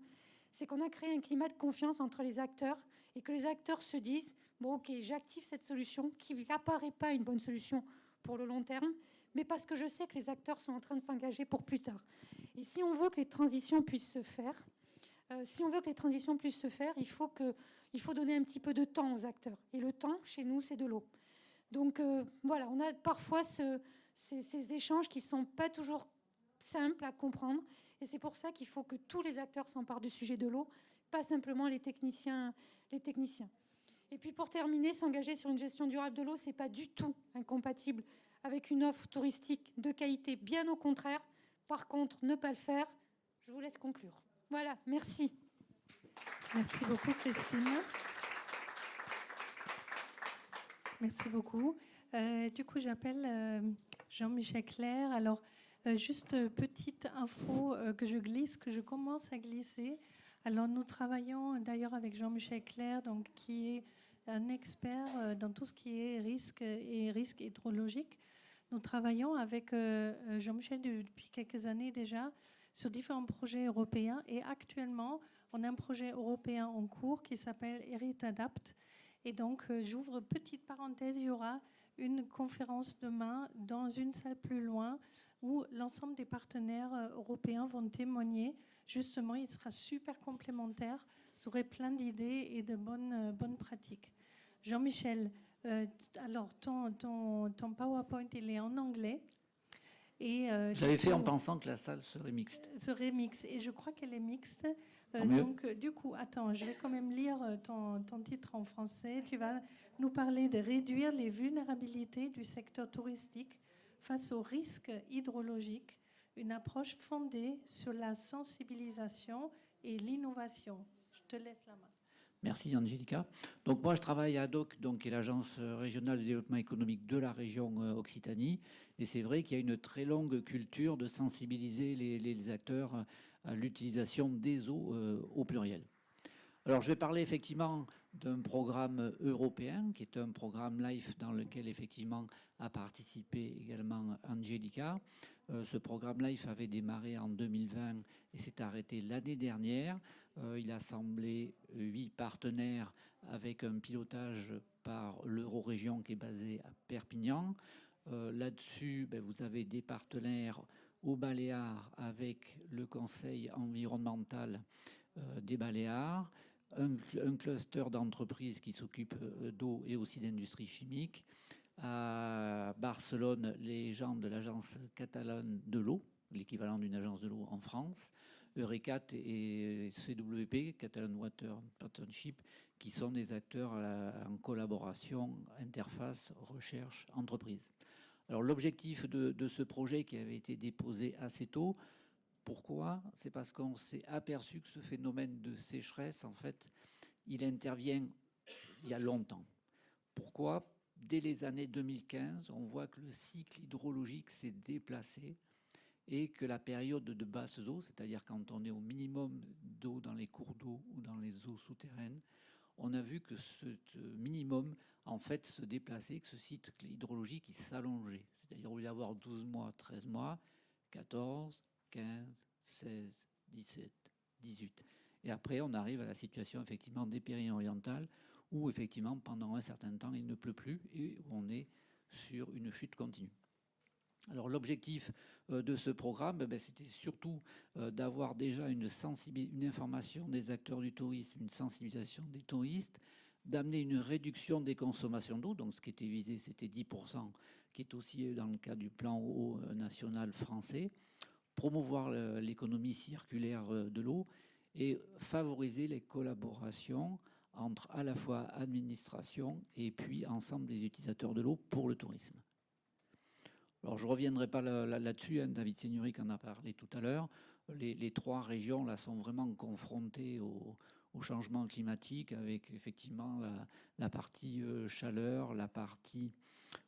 c'est qu'on a créé un climat de confiance entre les acteurs et que les acteurs se disent « Bon, ok, j'active cette solution qui n'apparaît pas une bonne solution pour le long terme, mais parce que je sais que les acteurs sont en train de s'engager pour plus tard. » Et si on veut que les transitions puissent se faire, il faut donner un petit peu de temps aux acteurs. Et le temps, chez nous, c'est de l'eau. Donc voilà, on a parfois ces échanges qui ne sont pas toujours simples à comprendre. Et c'est pour ça qu'il faut que tous les acteurs s'emparent du sujet de l'eau, pas simplement les techniciens. Et puis pour terminer, s'engager sur une gestion durable de l'eau, ce n'est pas du tout incompatible avec une offre touristique de qualité, bien au contraire. Par contre, ne pas le faire, je vous laisse conclure. Voilà, merci. Merci beaucoup, Christine. Merci beaucoup. Du coup, j'appelle Jean-Michel Clerc. Alors, juste petite info que je commence à glisser. Alors, nous travaillons d'ailleurs avec Jean-Michel Clerc, donc, qui est un expert dans tout ce qui est risque et risque hydrologique. Nous travaillons avec Jean-Michel depuis quelques années déjà sur différents projets européens. Et actuellement, on a un projet européen en cours qui s'appelle ERIT-ADAPT. Et donc, j'ouvre petite parenthèse, il y aura une conférence demain dans une salle plus loin où l'ensemble des partenaires européens vont témoigner. Justement, il sera super complémentaire. Vous aurez plein d'idées et de bonnes pratiques. Jean-Michel, alors ton PowerPoint, il est en anglais. Je l'avais fait en pensant que la salle serait mixte. Serait mixte, et je crois qu'elle est mixte. Donc, du coup, attends, je vais quand même lire ton titre en français. Tu vas nous parler de réduire les vulnérabilités du secteur touristique face aux risques hydrologiques, une approche fondée sur la sensibilisation et l'innovation. Je te laisse la main. Merci Angélica. Donc moi je travaille à ADOC, donc, qui est l'agence régionale de développement économique de la région Occitanie. Et c'est vrai qu'il y a une très longue culture de sensibiliser les acteurs à l'utilisation des eaux au pluriel. Alors je vais parler effectivement d'un programme européen qui est un programme LIFE dans lequel effectivement a participé également Angélica. Ce programme LIFE avait démarré en 2020 et s'est arrêté l'année dernière. Il a assemblé 8 partenaires avec un pilotage par l'Eurorégion qui est basé à Perpignan. Là-dessus, vous avez des partenaires aux Baléares avec le Conseil environnemental des Baléares, un cluster d'entreprises qui s'occupe d'eau et aussi d'industrie chimique. À Barcelone, les gens de l'agence catalane de l'eau, l'équivalent d'une agence de l'eau en France, Eurecat et CWP, Catalan Water Partnership, qui sont des acteurs en collaboration, interface, recherche, entreprise. Alors l'objectif de ce projet qui avait été déposé assez tôt, pourquoi? C'est parce qu'on s'est aperçu que ce phénomène de sécheresse, en fait, il intervient il y a longtemps. Pourquoi? Dès les années 2015, on voit que le cycle hydrologique s'est déplacé et que la période de basses eaux, c'est-à-dire quand on est au minimum d'eau dans les cours d'eau ou dans les eaux souterraines, on a vu que ce minimum, en fait, se déplaçait, que ce cycle hydrologique, il s'allongeait. C'est-à-dire au lieu d'avoir 12 mois, 13 mois, 14, 15, 16, 17, 18. Et après, on arrive à la situation, effectivement, des Pyrénées-Orientales, où, effectivement, pendant un certain temps, il ne pleut plus et où on est sur une chute continue. Alors l'objectif de ce programme, c'était surtout d'avoir déjà une information des acteurs du tourisme, une sensibilisation des touristes, d'amener une réduction des consommations d'eau. Donc ce qui était visé, c'était 10%, qui est aussi dans le cas du plan eau national français, promouvoir l'économie circulaire de l'eau et favoriser les collaborations entre à la fois administration et puis ensemble des utilisateurs de l'eau pour le tourisme. Alors, je ne reviendrai pas là-dessus, David Seigneury en a parlé tout à l'heure. Les 3 régions là, sont vraiment confrontées au changement climatique avec effectivement la partie chaleur, la partie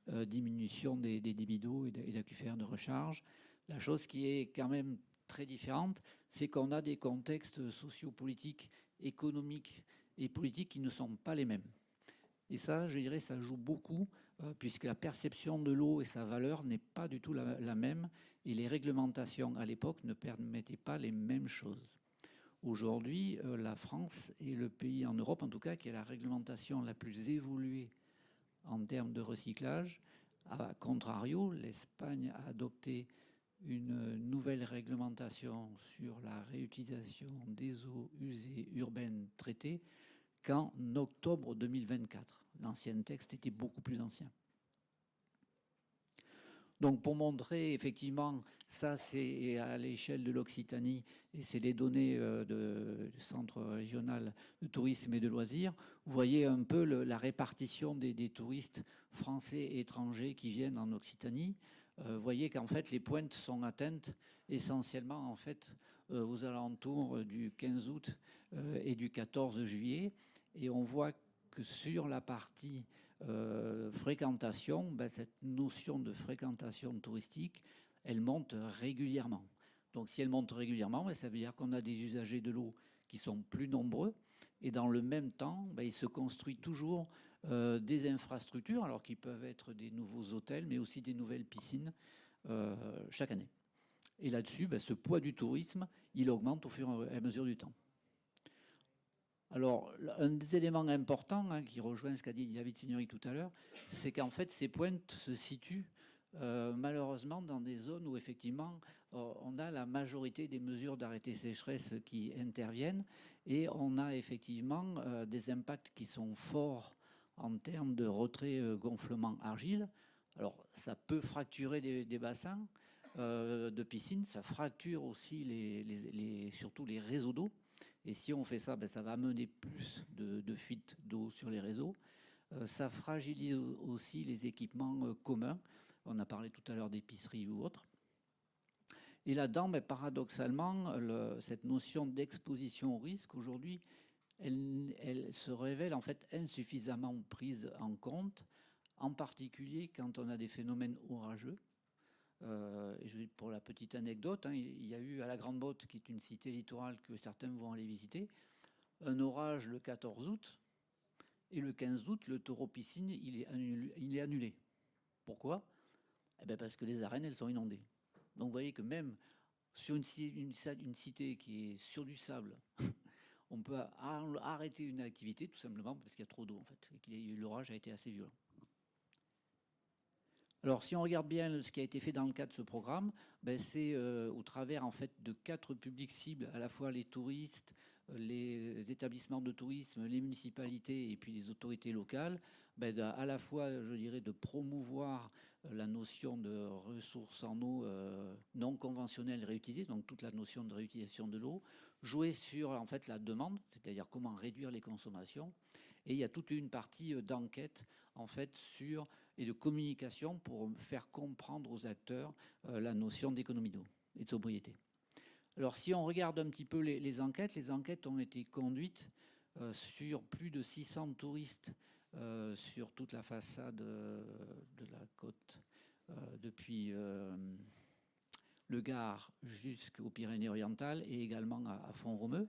diminution des débits d'eau et d'aquifères de recharge. La chose qui est quand même très différente, c'est qu'on a des contextes sociopolitiques, économiques et politiques qui ne sont pas les mêmes. Et ça, je dirais, ça joue beaucoup, puisque la perception de l'eau et sa valeur n'est pas du tout la même, et les réglementations à l'époque ne permettaient pas les mêmes choses. Aujourd'hui, la France est le pays en Europe, en tout cas, qui a la réglementation la plus évoluée en termes de recyclage. A contrario, l'Espagne a adopté une nouvelle réglementation sur la réutilisation des eaux usées urbaines traitées qu'en octobre 2024. L'ancien texte était beaucoup plus ancien. Donc pour montrer, effectivement, ça c'est à l'échelle de l'Occitanie et c'est les données du Centre régional de tourisme et de loisirs. Vous voyez un peu la répartition des touristes français et étrangers qui viennent en Occitanie. Vous voyez qu'en fait les pointes sont atteintes essentiellement en fait aux alentours du 15 août et du 14 juillet. Et on voit que sur la partie fréquentation, ben, cette notion de fréquentation touristique, elle monte régulièrement. Donc si elle monte régulièrement, ben, ça veut dire qu'on a des usagers de l'eau qui sont plus nombreux. Et dans le même temps, ben, il se construit toujours des infrastructures, alors qui peuvent être des nouveaux hôtels, mais aussi des nouvelles piscines chaque année. Et là-dessus, ben, ce poids du tourisme, il augmente au fur et à mesure du temps. Alors, un des éléments importants qui rejoint ce qu'a dit David Signori tout à l'heure, c'est qu'en fait, ces pointes se situent malheureusement dans des zones où effectivement on a la majorité des mesures d'arrêté sécheresse qui interviennent et on a effectivement des impacts qui sont forts en termes de retrait gonflement argile. Alors, ça peut fracturer des bassins de piscine, ça fracture aussi surtout les réseaux d'eau. Et si on fait ça, ben, ça va amener plus de fuites d'eau sur les réseaux. Ça fragilise aussi les équipements communs. On a parlé tout à l'heure d'épicerie ou autre. Et là-dedans, ben, paradoxalement, cette notion d'exposition au risque, aujourd'hui, elle se révèle en fait insuffisamment prise en compte, en particulier quand on a des phénomènes orageux. Pour la petite anecdote, il y a eu à la Grande Botte, qui est une cité littorale que certains vont aller visiter, un orage le 14 août, et le 15 août, le taureau piscine, il est annulé. Pourquoi ? Eh bien parce que les arènes, elles sont inondées. Donc vous voyez que même sur une cité qui est sur du sable, on peut arrêter une activité tout simplement parce qu'il y a trop d'eau en fait, et que l'orage a été assez violent. Alors, si on regarde bien ce qui a été fait dans le cadre de ce programme, ben, c'est au travers en fait de 4 publics cibles, à la fois les touristes, les établissements de tourisme, les municipalités et puis les autorités locales, ben, à la fois, je dirais, de promouvoir la notion de ressources en eau non conventionnelles réutilisées, donc toute la notion de réutilisation de l'eau, jouer sur en fait la demande, c'est-à-dire comment réduire les consommations. Et il y a toute une partie d'enquête en fait sur et de communication pour faire comprendre aux acteurs la notion d'économie d'eau et de sobriété. Alors si on regarde un petit peu les enquêtes ont été conduites sur plus de 600 touristes sur toute la façade de la côte depuis le Gard jusqu'aux Pyrénées-Orientales et également à Font-Romeu.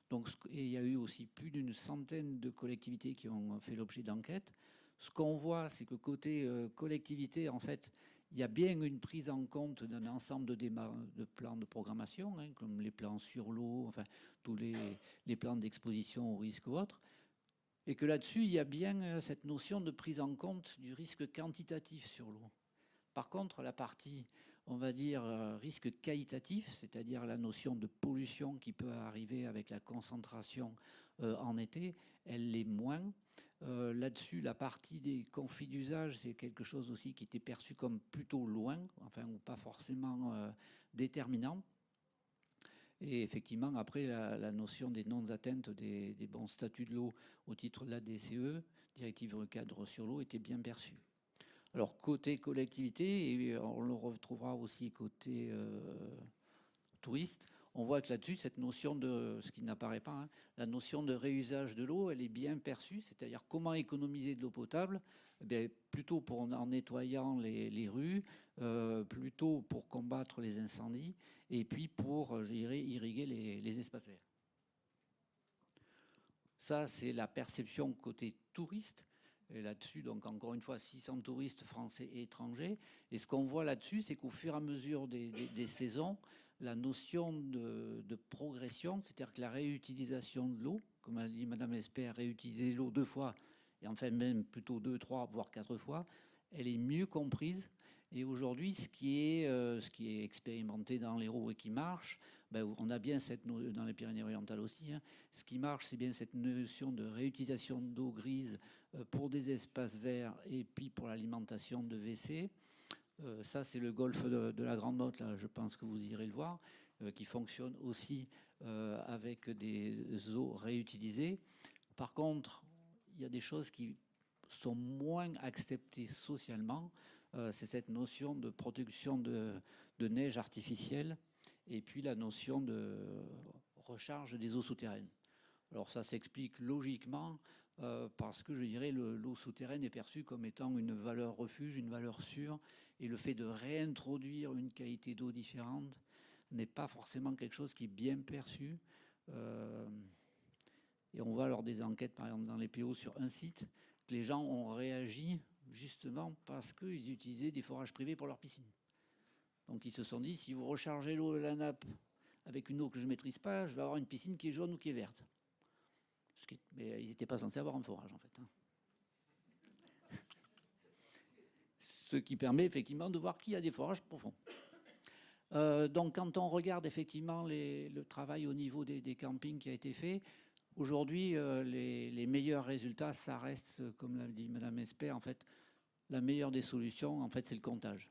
Donc, et il y a eu aussi plus d'une centaine de collectivités qui ont fait l'objet d'enquêtes. Ce qu'on voit, c'est que côté collectivité, en fait, il y a bien une prise en compte d'un ensemble de plans de programmation, comme les plans sur l'eau, enfin, tous les plans d'exposition au risque ou autres. Et que là-dessus, il y a bien cette notion de prise en compte du risque quantitatif sur l'eau. Par contre, la partie, on va dire, risque qualitatif, c'est-à-dire la notion de pollution qui peut arriver avec la concentration en été, elle l'est moins. Là-dessus, la partie des conflits d'usage, c'est quelque chose aussi qui était perçu comme plutôt loin, enfin, ou pas forcément déterminant. Et effectivement, après, la notion des non-atteintes des bons statuts de l'eau au titre de la DCE, directive cadre sur l'eau, était bien perçue. Alors, côté collectivité, et on le retrouvera aussi côté touriste, on voit que là-dessus, cette notion de, ce qui n'apparaît pas, la notion de réusage de l'eau, elle est bien perçue, c'est-à-dire comment économiser de l'eau potable, eh bien, plutôt en nettoyant les rues, plutôt pour combattre les incendies, et puis pour, je dirais, irriguer les espaces verts. Ça, c'est la perception côté touriste. Et là-dessus, donc encore une fois, 600 touristes français et étrangers. Et ce qu'on voit là-dessus, c'est qu'au fur et à mesure des saisons, la notion de progression, c'est-à-dire que la réutilisation de l'eau, comme a dit Madame Espert, réutiliser l'eau 2 fois, et enfin même plutôt 2, 3, voire 4 fois, elle est mieux comprise. Et aujourd'hui, ce qui est expérimenté dans l'Hérault et qui marche, ben, on a bien dans les Pyrénées-Orientales aussi, hein, ce qui marche, c'est bien cette notion de réutilisation d'eau grise pour des espaces verts et puis pour l'alimentation de WC. Ça, c'est le golfe de la Grande Motte, là, je pense que vous irez le voir, qui fonctionne aussi avec des eaux réutilisées. Par contre, il y a des choses qui sont moins acceptées socialement. C'est cette notion de production de neige artificielle et puis la notion de recharge des eaux souterraines. Alors ça s'explique logiquement parce que je dirais l'eau souterraine est perçue comme étant une valeur refuge, une valeur sûre, et le fait de réintroduire une qualité d'eau différente n'est pas forcément quelque chose qui est bien perçu. Et on voit lors des enquêtes, par exemple dans les PO sur un site, que les gens ont réagi justement parce qu'ils utilisaient des forages privés pour leur piscine. Donc ils se sont dit, si vous rechargez l'eau de la nappe avec une eau que je ne maîtrise pas, je vais avoir une piscine qui est jaune ou qui est verte. Mais ils n'étaient pas censés avoir un forage, en fait. Ce qui permet effectivement de voir qui a des forages profonds. Donc quand on regarde effectivement le travail au niveau des campings qui a été fait, aujourd'hui, les meilleurs résultats, ça reste, comme l'a dit Madame Espert, en fait, la meilleure des solutions, en fait, c'est le comptage.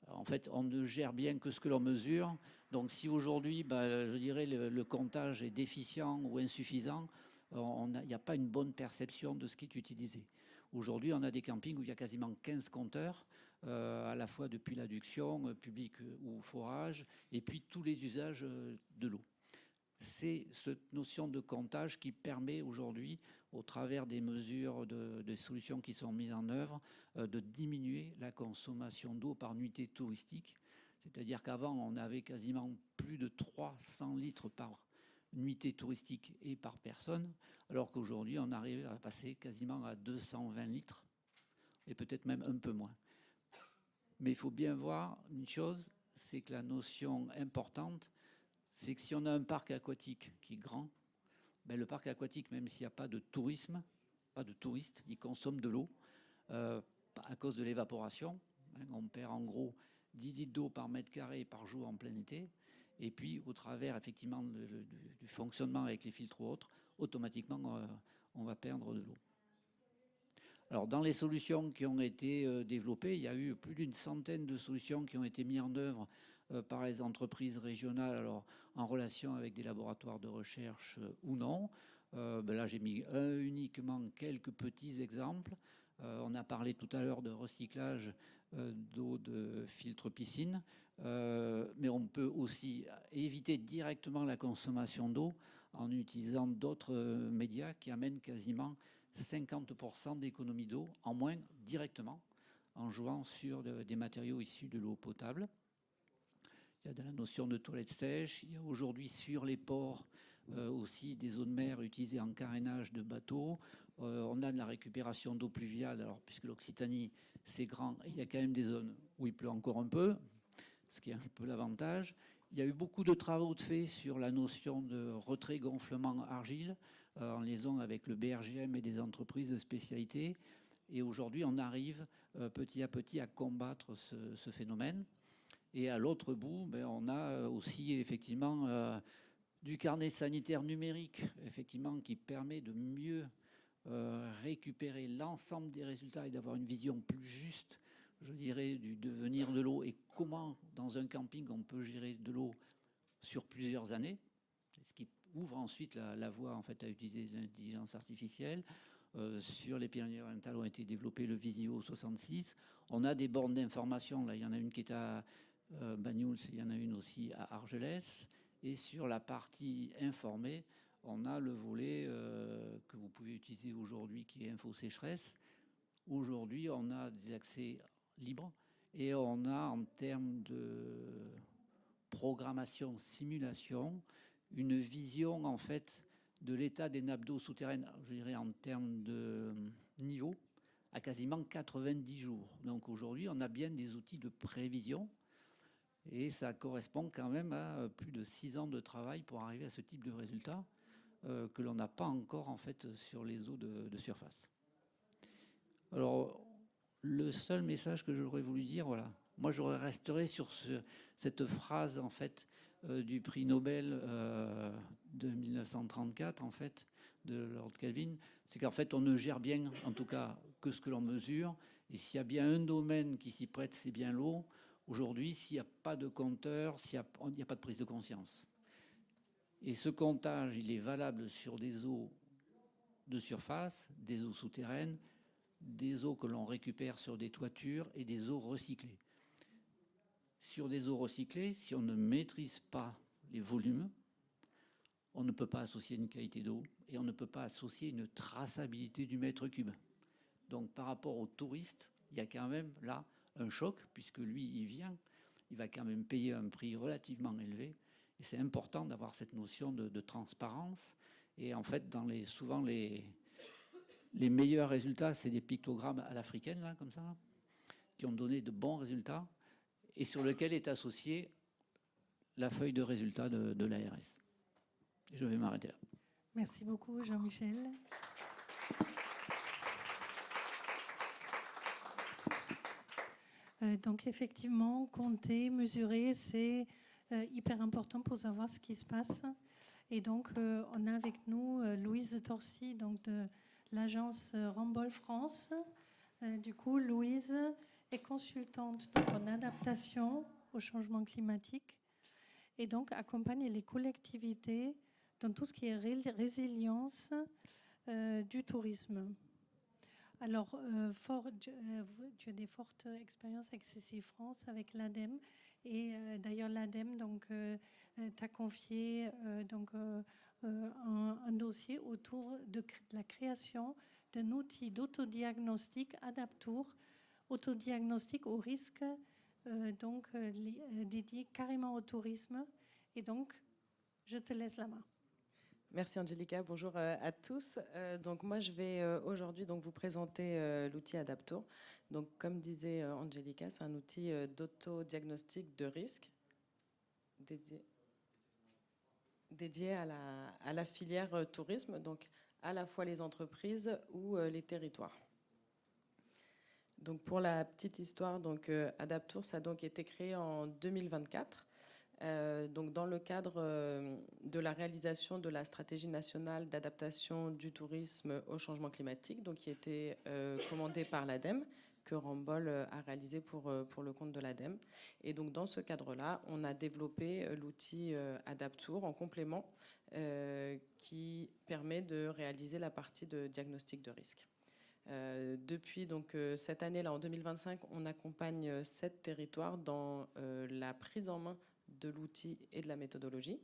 En fait, on ne gère bien que ce que l'on mesure. Donc si aujourd'hui, je dirais, le comptage est déficient ou insuffisant, il n'y a pas une bonne perception de ce qui est utilisé. Aujourd'hui, on a des campings où il y a quasiment 15 compteurs, à la fois depuis l'adduction, public ou forage, et puis tous les usages de l'eau. C'est cette notion de comptage qui permet aujourd'hui, au travers des mesures de solutions qui sont mises en œuvre, de diminuer la consommation d'eau par nuitée touristique. C'est-à-dire qu'avant, on avait quasiment plus de 300 litres par nuitée touristique et par personne, alors qu'aujourd'hui, on arrive à passer quasiment à 220 litres, et peut-être même un peu moins. Mais il faut bien voir une chose, c'est que la notion importante, c'est que si on a un parc aquatique qui est grand, le parc aquatique, même s'il n'y a pas de tourisme, pas de touristes, il consomme de l'eau à cause de l'évaporation. On perd en gros 10 litres d'eau par mètre carré par jour en plein été. Et puis, au travers, effectivement, du fonctionnement avec les filtres ou autres, automatiquement, on va perdre de l'eau. Alors, dans les solutions qui ont été développées, il y a eu plus d'une centaine de solutions qui ont été mises en œuvre par les entreprises régionales, alors en relation avec des laboratoires de recherche ou non. Là, j'ai mis uniquement quelques petits exemples. On a parlé tout à l'heure de recyclage d'eau de filtre piscine, mais on peut aussi éviter directement la consommation d'eau en utilisant d'autres médias qui amènent quasiment 50% d'économie d'eau en moins directement en jouant sur des matériaux issus de l'eau potable. Il y a de la notion de toilettes sèches. Il y a aujourd'hui sur les ports aussi des eaux de mer utilisées en carénage de bateaux. On a de la récupération d'eau pluviale. Alors, puisque l'Occitanie, c'est grand, il y a quand même des zones où il pleut encore un peu, ce qui est un peu l'avantage. Il y a eu beaucoup de travaux de fait sur la notion de retrait-gonflement argile en liaison avec le BRGM et des entreprises de spécialité. Et aujourd'hui, on arrive petit à petit à combattre ce phénomène. Et à l'autre bout, on a aussi effectivement du carnet sanitaire numérique, effectivement, qui permet de mieux récupérer l'ensemble des résultats et d'avoir une vision plus juste, je dirais, du devenir de l'eau et comment, dans un camping, on peut gérer de l'eau sur plusieurs années, ce qui ouvre ensuite la voie en fait, à utiliser l'intelligence artificielle. Sur les Pyrénées-Orientales ont été développés le Visio 66. On a des bornes d'information. Là, il y en a une qui est à Banyuls, il y en a une aussi à Argelès. Et sur la partie informée, on a le volet que vous pouvez utiliser aujourd'hui qui est Info Sécheresse. Aujourd'hui, on a des accès libres et on a en termes de programmation, simulation, une vision en fait de l'état des nappes d'eau souterraines, je dirais en termes de niveau, à quasiment 90 jours. Donc aujourd'hui, on a bien des outils de prévision et ça correspond quand même à plus de 6 ans de travail pour arriver à ce type de résultat que l'on n'a pas encore en fait sur les eaux de surface. Alors, le seul message que j'aurais voulu dire, voilà, moi je resterai sur cette phrase en fait du prix Nobel de 1934 en fait de Lord Kelvin, c'est qu'en fait on ne gère bien en tout cas que ce que l'on mesure, et s'il y a bien un domaine qui s'y prête, c'est bien l'eau. Aujourd'hui, s'il n'y a pas de compteur, il n'y a pas de prise de conscience. Et ce comptage, il est valable sur des eaux de surface, des eaux souterraines, des eaux que l'on récupère sur des toitures et des eaux recyclées. Sur des eaux recyclées, si on ne maîtrise pas les volumes, on ne peut pas associer une qualité d'eau et on ne peut pas associer une traçabilité du mètre cube. Donc par rapport aux touristes, il y a quand même là un choc, puisque lui, il vient, il va quand même payer un prix relativement élevé. Et c'est important d'avoir cette notion de transparence. Et en fait, souvent les meilleurs résultats, c'est des pictogrammes à l'africaine, là, comme ça, qui ont donné de bons résultats et sur lequel est associée la feuille de résultats de l'ARS. Je vais m'arrêter là. Merci beaucoup, Jean-Michel. Donc effectivement, compter, mesurer, c'est hyper important pour savoir ce qui se passe. Et donc, on a avec nous Louise Torcy, donc de l'agence Ramboll France. Du coup, Louise est consultante donc, en adaptation au changement climatique et donc accompagne les collectivités dans tout ce qui est résilience du tourisme. Alors, tu as des fortes expériences avec CCI France, avec l'ADEME. Et d'ailleurs, l'ADEME t'a confié un dossier autour de la création d'un outil d'autodiagnostic Adaptour, autodiagnostic au risque, dédié carrément au tourisme. Et donc, je te laisse la main. Merci Angelica, bonjour à tous. Donc moi je vais aujourd'hui vous présenter l'outil Adaptour. Donc comme disait Angelica, c'est un outil d'autodiagnostic de risque dédié à la filière tourisme, donc à la fois les entreprises ou les territoires. Donc pour la petite histoire, Adaptour, ça a donc été créé en 2024. Donc dans le cadre de la réalisation de la stratégie nationale d'adaptation du tourisme au changement climatique, donc qui a été commandée par l'ADEME, que Ramboll a réalisé pour le compte de l'ADEME. Et donc dans ce cadre-là, on a développé l'outil Adaptour en complément qui permet de réaliser la partie de diagnostic de risque. Depuis cette année-là, en 2025, on accompagne 7 territoires dans la prise en main de l'outil et de la méthodologie.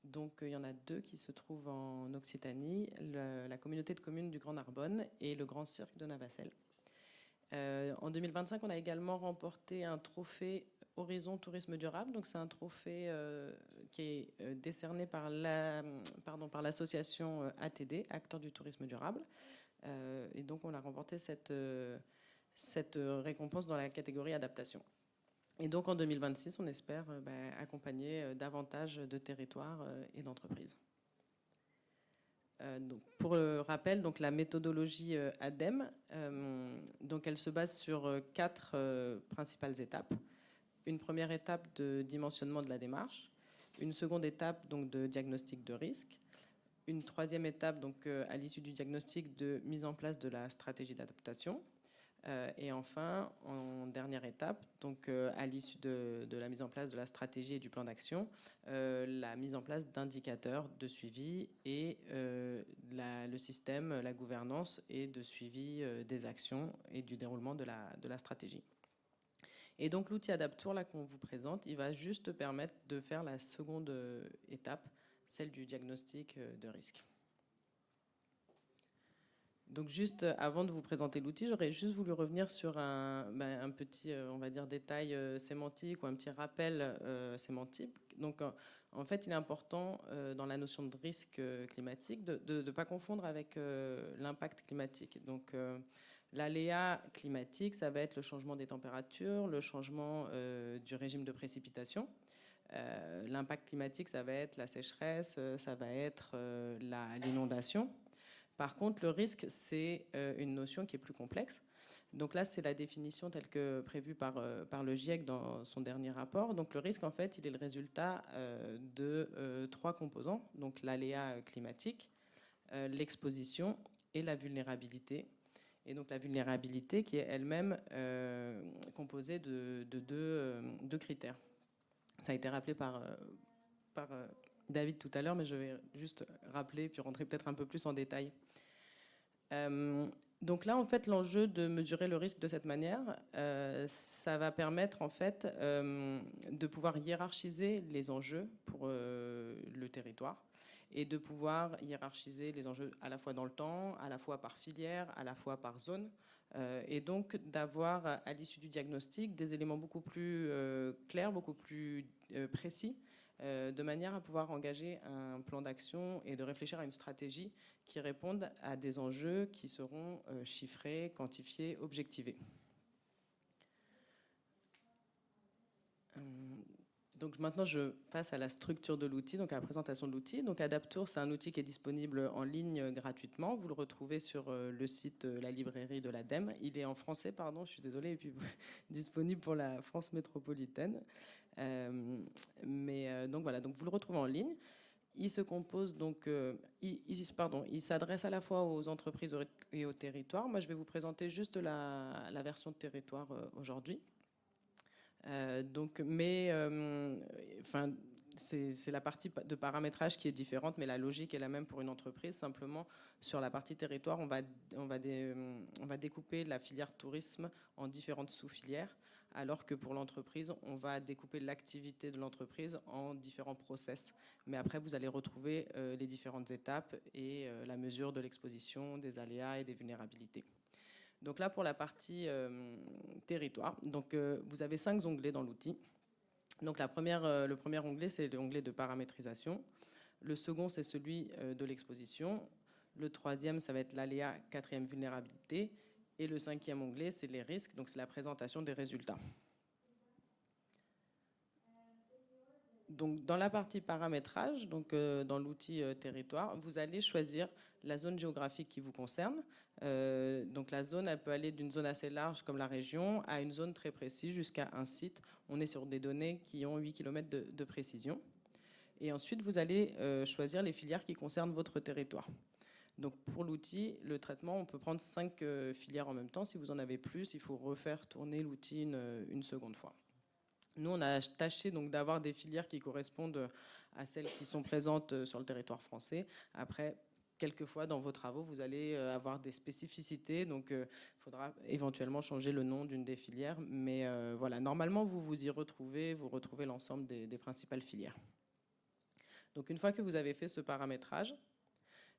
Donc il y en a 2 qui se trouvent en Occitanie, la communauté de communes du Grand Narbonne et le Grand Cirque de Navacelles. En 2025, on a également remporté un trophée Horizon Tourisme Durable. Donc c'est un trophée qui est décerné par l'association ATD, Acteurs du Tourisme Durable. Et donc on a remporté cette récompense dans la catégorie adaptation. Et donc en 2026, on espère accompagner davantage de territoires et d'entreprises. Donc pour le rappel, la méthodologie ADEME, elle se base sur 4 principales étapes. Une première étape de dimensionnement de la démarche, une seconde étape de diagnostic de risque, une troisième étape à l'issue du diagnostic de mise en place de la stratégie d'adaptation. Et enfin, en dernière étape, à l'issue de la mise en place de la stratégie et du plan d'action, la mise en place d'indicateurs de suivi et le système, la gouvernance et de suivi des actions et du déroulement de la stratégie. Et donc l'outil Adaptour là qu'on vous présente, il va juste permettre de faire la seconde étape, celle du diagnostic de risque. Donc juste avant de vous présenter l'outil, j'aurais juste voulu revenir sur un petit, on va dire, détail sémantique ou un petit rappel sémantique. Donc En fait, il est important dans la notion de risque climatique de ne pas confondre avec l'impact climatique. Donc, l'aléa climatique, ça va être le changement des températures, le changement du régime de précipitation. L'impact climatique, ça va être la sécheresse, ça va être l'inondation. Par contre, le risque, c'est une notion qui est plus complexe. Donc là, c'est la définition telle que prévue par le GIEC dans son dernier rapport. Donc le risque, en fait, il est le résultat de 3 composants. Donc l'aléa climatique, l'exposition et la vulnérabilité. Et donc la vulnérabilité qui est elle-même composée de deux critères. Ça a été rappelé par David tout à l'heure, mais je vais juste rappeler puis rentrer peut-être un peu plus en détail. Donc là, en fait, l'enjeu de mesurer le risque de cette manière, ça va permettre en fait de pouvoir hiérarchiser les enjeux pour le territoire et de pouvoir hiérarchiser les enjeux à la fois dans le temps, à la fois par filière, à la fois par zone, et donc d'avoir à l'issue du diagnostic des éléments beaucoup plus clairs, beaucoup plus précis, de manière à pouvoir engager un plan d'action et de réfléchir à une stratégie qui répondent à des enjeux qui seront chiffrés, quantifiés, objectivés. Donc maintenant, je passe à la structure de l'outil, donc à la présentation de l'outil. Donc Adaptour, c'est un outil qui est disponible en ligne gratuitement. Vous le retrouvez sur le site, la librairie de l'ADEME. Il est en français, pardon, je suis désolée, et puis disponible pour la France métropolitaine. Donc voilà, donc vous le retrouvez en ligne. Il se compose donc, il s'adresse à la fois aux entreprises et aux territoires. Moi, je vais vous présenter juste la version de territoire aujourd'hui. C'est la partie de paramétrage qui est différente, mais la logique est la même pour une entreprise. Simplement, sur la partie territoire, on va découper la filière tourisme en différentes sous-filières, alors que pour l'entreprise, on va découper l'activité de l'entreprise en différents process. Mais après, vous allez retrouver les différentes étapes et la mesure de l'exposition, des aléas et des vulnérabilités. Donc là, pour la partie territoire, donc, vous avez 5 onglets dans l'outil. Donc le premier onglet, c'est l'onglet de paramétrisation. Le second, c'est celui de l'exposition. Le troisième, ça va être l'aléa, 4e vulnérabilité. Et le 5e onglet, c'est les risques, donc c'est la présentation des résultats. Donc, dans la partie paramétrage, donc, dans l'outil territoire, vous allez choisir la zone géographique qui vous concerne. Donc la zone, elle peut aller d'une zone assez large comme la région à une zone très précise jusqu'à un site. On est sur des données qui ont 8 km de précision. Et ensuite, vous allez choisir les filières qui concernent votre territoire. Donc pour l'outil, le traitement, on peut prendre 5 filières en même temps. Si vous en avez plus, il faut refaire tourner l'outil une seconde fois. Nous, on a tâché donc d'avoir des filières qui correspondent à celles qui sont présentes sur le territoire français. Après, quelquefois, dans vos travaux, vous allez avoir des spécificités, donc il faudra éventuellement changer le nom d'une des filières. Mais voilà, normalement, vous y retrouvez, l'ensemble des principales filières. Donc une fois que vous avez fait ce paramétrage,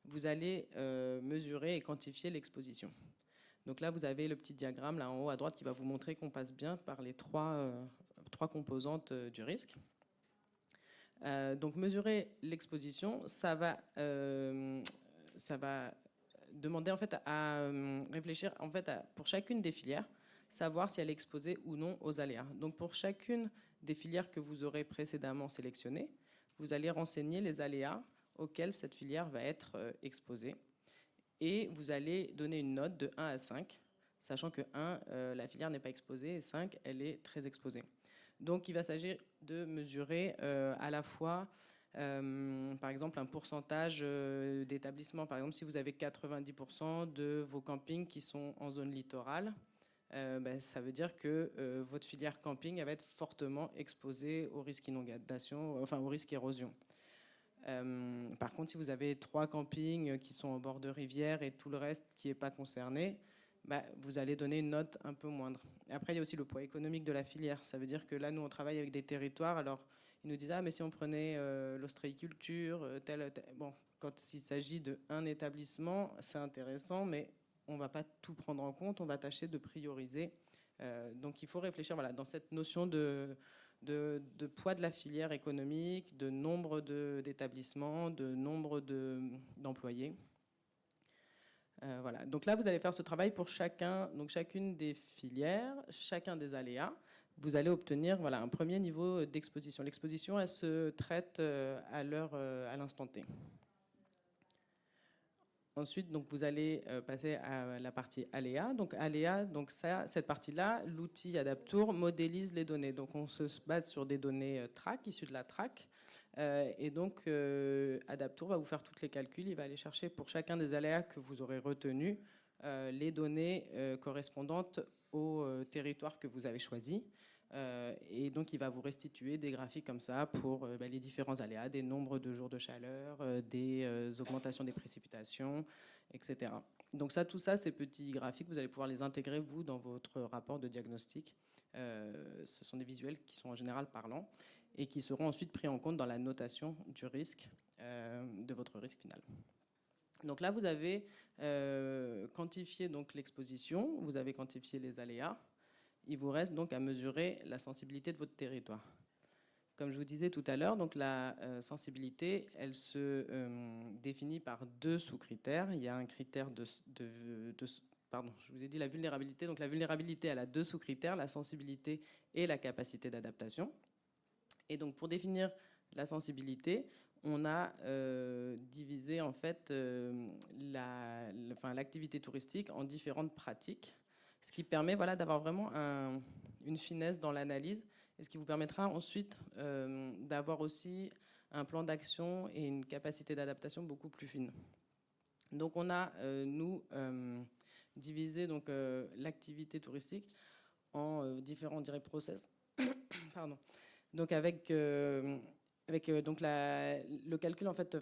vous allez mesurer et quantifier l'exposition. Donc là, vous avez le petit diagramme là en haut à droite qui va vous montrer qu'on passe bien par les trois composantes du risque. Donc mesurer l'exposition, ça va demander en fait à réfléchir en fait pour chacune des filières, savoir si elle est exposée ou non aux aléas. Donc pour chacune des filières que vous aurez précédemment sélectionnées, vous allez renseigner les aléas auxquels cette filière va être exposée. Et vous allez donner une note de 1 à 5, sachant que 1, la filière n'est pas exposée, et 5, elle est très exposée. Donc il va s'agir de mesurer à la fois, par exemple, un pourcentage d'établissements. Par exemple, si vous avez 90% de vos campings qui sont en zone littorale, ça veut dire que votre filière camping va être fortement exposée au risque inondation, enfin au risque érosion. Par contre, si vous avez 3 campings qui sont au bord de rivière et tout le reste qui n'est pas concerné, vous allez donner une note un peu moindre. Et après, il y a aussi le poids économique de la filière. Ça veut dire que là, nous, on travaille avec des territoires. Alors, ils nous disent, mais si on prenait l'ostréiculture, bon, quand il s'agit d'un établissement, c'est intéressant, mais on ne va pas tout prendre en compte. On va tâcher de prioriser. Donc, il faut réfléchir, voilà, dans cette notion de de poids de la filière économique, de nombre d'établissements, de nombre d'employés. Voilà. Donc là, vous allez faire ce travail pour chacune des filières, chacun des aléas. Vous allez obtenir voilà, un premier niveau d'exposition. L'exposition, elle se traite à l'instant T. Ensuite, donc, vous allez passer à la partie aléa. Donc, aléa, donc cette partie-là, l'outil Adaptour modélise les données. Donc, on se base sur des données TRAC, issues de la TRAC. Et donc, Adaptour va vous faire tous les calculs. Il va aller chercher pour chacun des aléas que vous aurez retenus les données correspondantes au territoire que vous avez choisi. Et donc, il va vous restituer des graphiques comme ça pour les différents aléas, des nombres de jours de chaleur, des augmentations des précipitations, etc. Donc ça, tout ça, ces petits graphiques, vous allez pouvoir les intégrer, vous, dans votre rapport de diagnostic. Ce sont des visuels qui sont en général parlants et qui seront ensuite pris en compte dans la notation du risque, de votre risque final. Donc là, vous avez quantifié donc l'exposition, vous avez quantifié les aléas. Il vous reste donc à mesurer la sensibilité de votre territoire. Comme je vous disais tout à l'heure, donc la sensibilité, elle se définit par 2 sous-critères. Il y a un critère pardon, je vous ai dit la vulnérabilité. Donc la vulnérabilité, elle a 2 sous-critères, la sensibilité et la capacité d'adaptation. Et donc pour définir la sensibilité, on a divisé en fait l'activité touristique en différentes pratiques. Ce qui permet voilà, d'avoir vraiment une finesse dans l'analyse et ce qui vous permettra ensuite d'avoir aussi un plan d'action et une capacité d'adaptation beaucoup plus fine. Donc on a, divisé l'activité touristique en différents process. Pardon. Donc avec donc le calcul, en fait,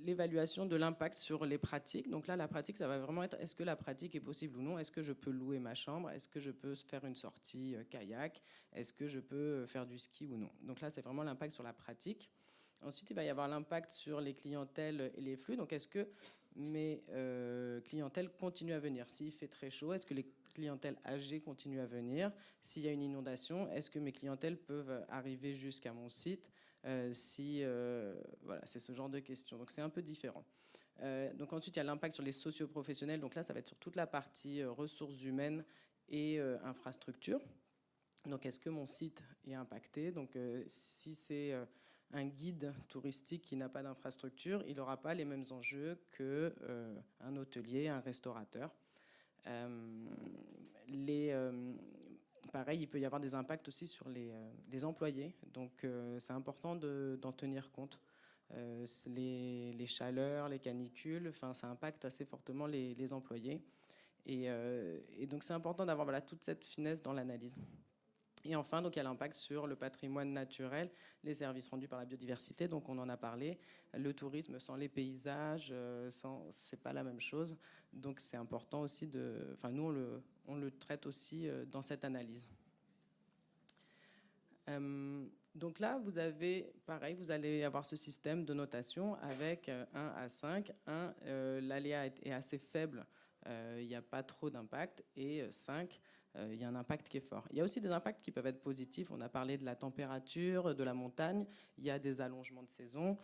l'évaluation de l'impact sur les pratiques. Donc là, la pratique, ça va vraiment être, est-ce que la pratique est possible ou non? Est-ce que je peux louer ma chambre? Est-ce que je peux faire une sortie kayak? Est-ce que je peux faire du ski ou non? Donc là, c'est vraiment l'impact sur la pratique. Ensuite, il va y avoir l'impact sur les clientèles et les flux. Donc, est-ce que mes clientèles continuent à venir? S'il fait très chaud, est-ce que les clientèles âgées continuent à venir? S'il y a une inondation, est-ce que mes clientèles peuvent arriver jusqu'à mon site? Voilà, c'est ce genre de questions. Donc c'est un peu différent. Donc ensuite, il y a l'impact sur les socio-professionnels. Donc là, ça va être sur toute la partie ressources humaines et infrastructures. Donc est-ce que mon site est impacté? Donc si c'est un guide touristique qui n'a pas d'infrastructure, il n'aura pas les mêmes enjeux qu'un hôtelier, un restaurateur. Pareil, il peut y avoir des impacts aussi sur les employés. Donc, c'est important d'en tenir compte. Les chaleurs, les canicules, ça impacte assez fortement les employés. Et donc, c'est important d'avoir voilà, toute cette finesse dans l'analyse. Et enfin, donc, il y a l'impact sur le patrimoine naturel, les services rendus par la biodiversité. Donc, on en a parlé. Le tourisme sans les paysages, c'est pas la même chose. Donc, c'est important aussi nous, on le traite aussi dans cette analyse. Donc là, vous avez, pareil, vous allez avoir ce système de notation avec 1 à 5. 1, l'aléa est assez faible, il n'y a pas trop d'impact. Et 5, il y a un impact qui est fort. Il y a aussi des impacts qui peuvent être positifs. On a parlé de la température, de la montagne. Il y a des allongements de saison.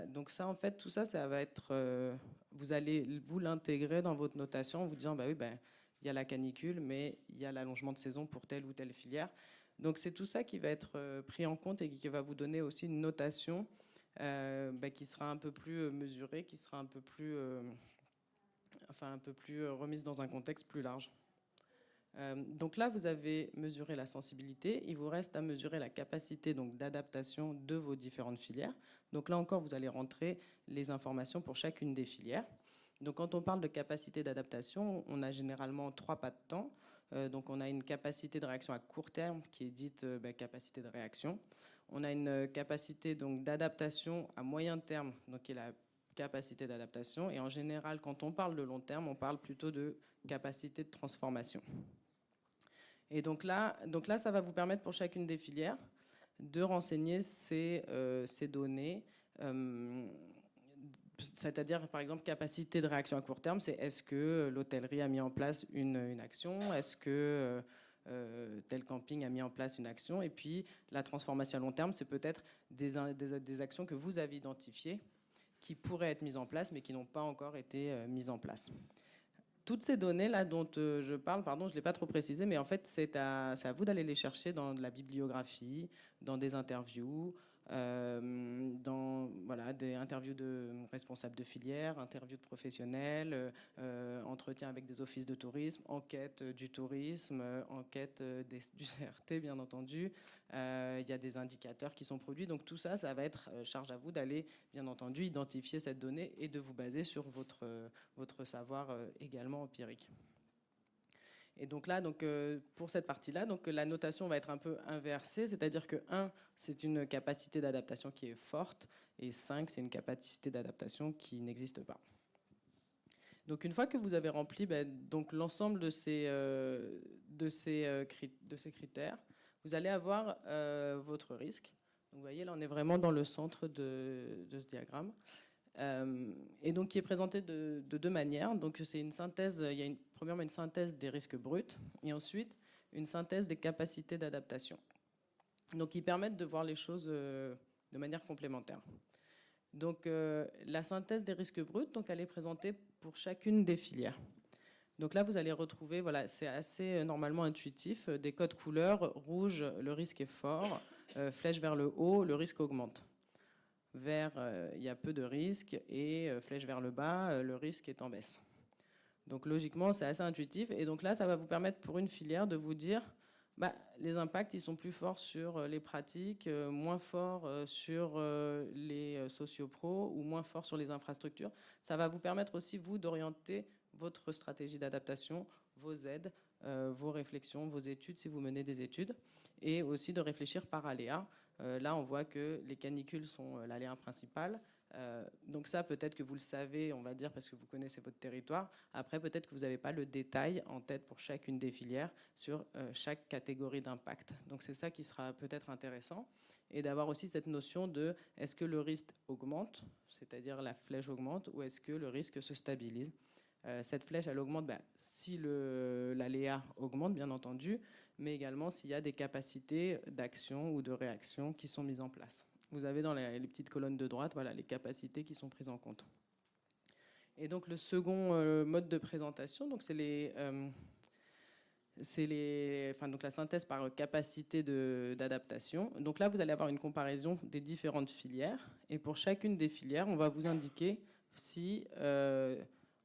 Donc ça, en fait, tout ça, ça va être... vous allez vous l'intégrer dans votre notation en vous disant, il y a la canicule, mais il y a l'allongement de saison pour telle ou telle filière. Donc c'est tout ça qui va être pris en compte et qui va vous donner aussi une notation qui sera un peu plus mesurée, qui sera un peu plus remise dans un contexte plus large. Donc là, vous avez mesuré la sensibilité. Il vous reste à mesurer la capacité d'adaptation de vos différentes filières. Donc là encore, vous allez rentrer les informations pour chacune des filières. Donc quand on parle de capacité d'adaptation, on a généralement 3 pas de temps. Donc on a une capacité de réaction à court terme qui est dite capacité de réaction. On a une capacité d'adaptation à moyen terme, donc qui est la capacité d'adaptation. Et en général, quand on parle de long terme, on parle plutôt de capacité de transformation. Et donc là, ça va vous permettre pour chacune des filières de renseigner ces données. C'est-à-dire, par exemple, capacité de réaction à court terme, c'est est-ce que l'hôtellerie a mis en place une action? Est-ce que tel camping a mis en place une action. Et puis la transformation à long terme, c'est peut-être des actions que vous avez identifiées qui pourraient être mises en place, mais qui n'ont pas encore été mises en place. Toutes ces données-là dont je parle, pardon, je ne l'ai pas trop précisé, mais en fait, c'est à vous d'aller les chercher dans de la bibliographie, dans des interviews, dans des interviews de responsables de filière, interviews de professionnels, entretiens avec des offices de tourisme, enquête du tourisme, enquête du CRT, bien entendu. Il y a des indicateurs qui sont produits. Donc tout ça, ça va être charge à vous d'aller, bien entendu, identifier cette donnée et de vous baser sur votre savoir également empirique. Et donc là, pour cette partie-là, la notation va être un peu inversée, c'est-à-dire que 1, c'est une capacité d'adaptation qui est forte, et 5, c'est une capacité d'adaptation qui n'existe pas. Donc une fois que vous avez rempli l'ensemble de ces critères, vous allez avoir votre risque. Donc vous voyez, là, on est vraiment dans le centre de ce diagramme. Et donc qui est présenté de deux manières. Donc c'est une synthèse, il y a premièrement une synthèse des risques bruts et ensuite une synthèse des capacités d'adaptation. Donc qui permettent de voir les choses de manière complémentaire. Donc la synthèse des risques bruts, donc elle est présentée pour chacune des filières. Donc là vous allez retrouver, voilà, c'est assez normalement intuitif, des codes couleurs. Rouge, le risque est fort, flèche vers le haut, le risque augmente. Vert, il y a peu de risques, et flèche vers le bas, le risque est en baisse. Donc logiquement, c'est assez intuitif. Et donc là, ça va vous permettre pour une filière de vous dire, les impacts, ils sont plus forts sur les pratiques, moins forts sur les sociopros ou moins forts sur les infrastructures. Ça va vous permettre aussi, vous, d'orienter votre stratégie d'adaptation, vos aides, vos réflexions, vos études, si vous menez des études, et aussi de réfléchir par aléa. Là, on voit que les canicules sont l'aléa principal. Donc ça, peut-être que vous le savez, on va dire, parce que vous connaissez votre territoire. Après, peut-être que vous n'avez pas le détail en tête pour chacune des filières sur chaque catégorie d'impact. Donc c'est ça qui sera peut-être intéressant. Et d'avoir aussi cette notion de est-ce que le risque augmente, c'est-à-dire la flèche augmente, ou est-ce que le risque se stabilise. Cette flèche, elle augmente si l'aléa augmente, bien entendu, mais également s'il y a des capacités d'action ou de réaction qui sont mises en place. Vous avez dans les petites colonnes de droite, voilà, les capacités qui sont prises en compte. Et donc le second mode de présentation, donc c'est la synthèse par capacité d'adaptation. Donc là, vous allez avoir une comparaison des différentes filières, et pour chacune des filières, on va vous indiquer si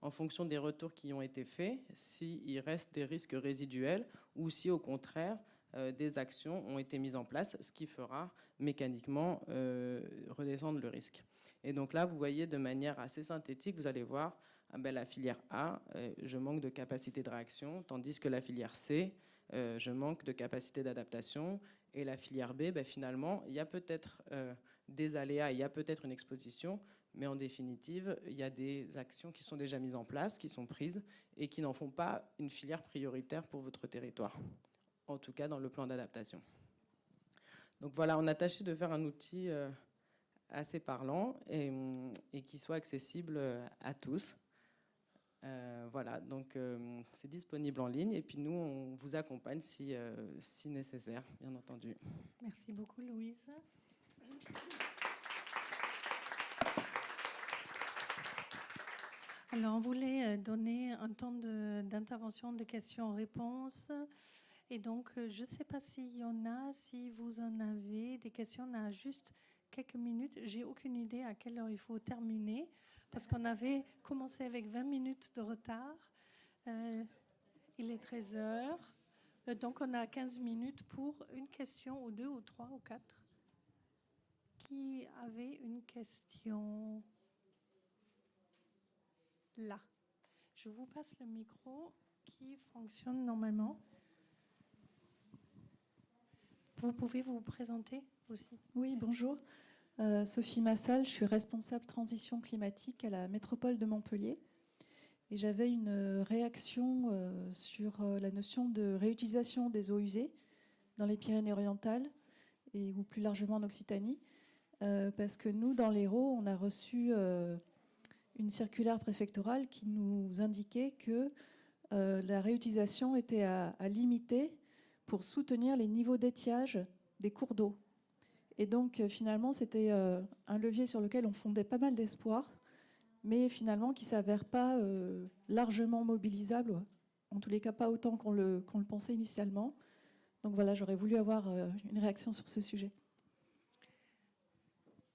en fonction des retours qui ont été faits, s'il reste des risques résiduels ou si, au contraire, des actions ont été mises en place, ce qui fera mécaniquement redescendre le risque. Et donc là, vous voyez de manière assez synthétique, vous allez voir, la filière A, je manque de capacité de réaction, tandis que la filière C, je manque de capacité d'adaptation, et la filière B, finalement, il y a peut-être des aléas, il y a peut-être une exposition, mais en définitive, il y a des actions qui sont déjà mises en place, qui sont prises, et qui n'en font pas une filière prioritaire pour votre territoire, en tout cas dans le plan d'adaptation. Donc voilà, on a tâché de faire un outil assez parlant et qui soit accessible à tous. Voilà, donc c'est disponible en ligne, et puis nous, on vous accompagne si nécessaire, bien entendu. Merci beaucoup, Louise. Alors, on voulait donner un temps d'intervention, de questions-réponses. Et donc, je ne sais pas s'il y en a, si vous en avez des questions. On a juste quelques minutes. J'ai aucune idée à quelle heure il faut terminer, parce qu'on avait commencé avec 20 minutes de retard. Il est 13 heures. Donc, on a 15 minutes pour une question, ou deux, ou trois, ou quatre. Qui avait une question ? Là. Je vous passe le micro qui fonctionne normalement. Vous pouvez vous présenter aussi. Oui, bonjour. Sophie Massal, je suis responsable transition climatique à la métropole de Montpellier. Et j'avais une réaction sur la notion de réutilisation des eaux usées dans les Pyrénées-Orientales ou plus largement en Occitanie. Parce que nous, dans l'Hérault, on a reçu une circulaire préfectorale qui nous indiquait que la réutilisation était à limiter pour soutenir les niveaux d'étiage des cours d'eau. Et donc, finalement, c'était un levier sur lequel on fondait pas mal d'espoir, mais finalement qui ne s'avère pas largement mobilisable, en tous les cas pas autant qu'on le pensait initialement. Donc voilà, j'aurais voulu avoir une réaction sur ce sujet.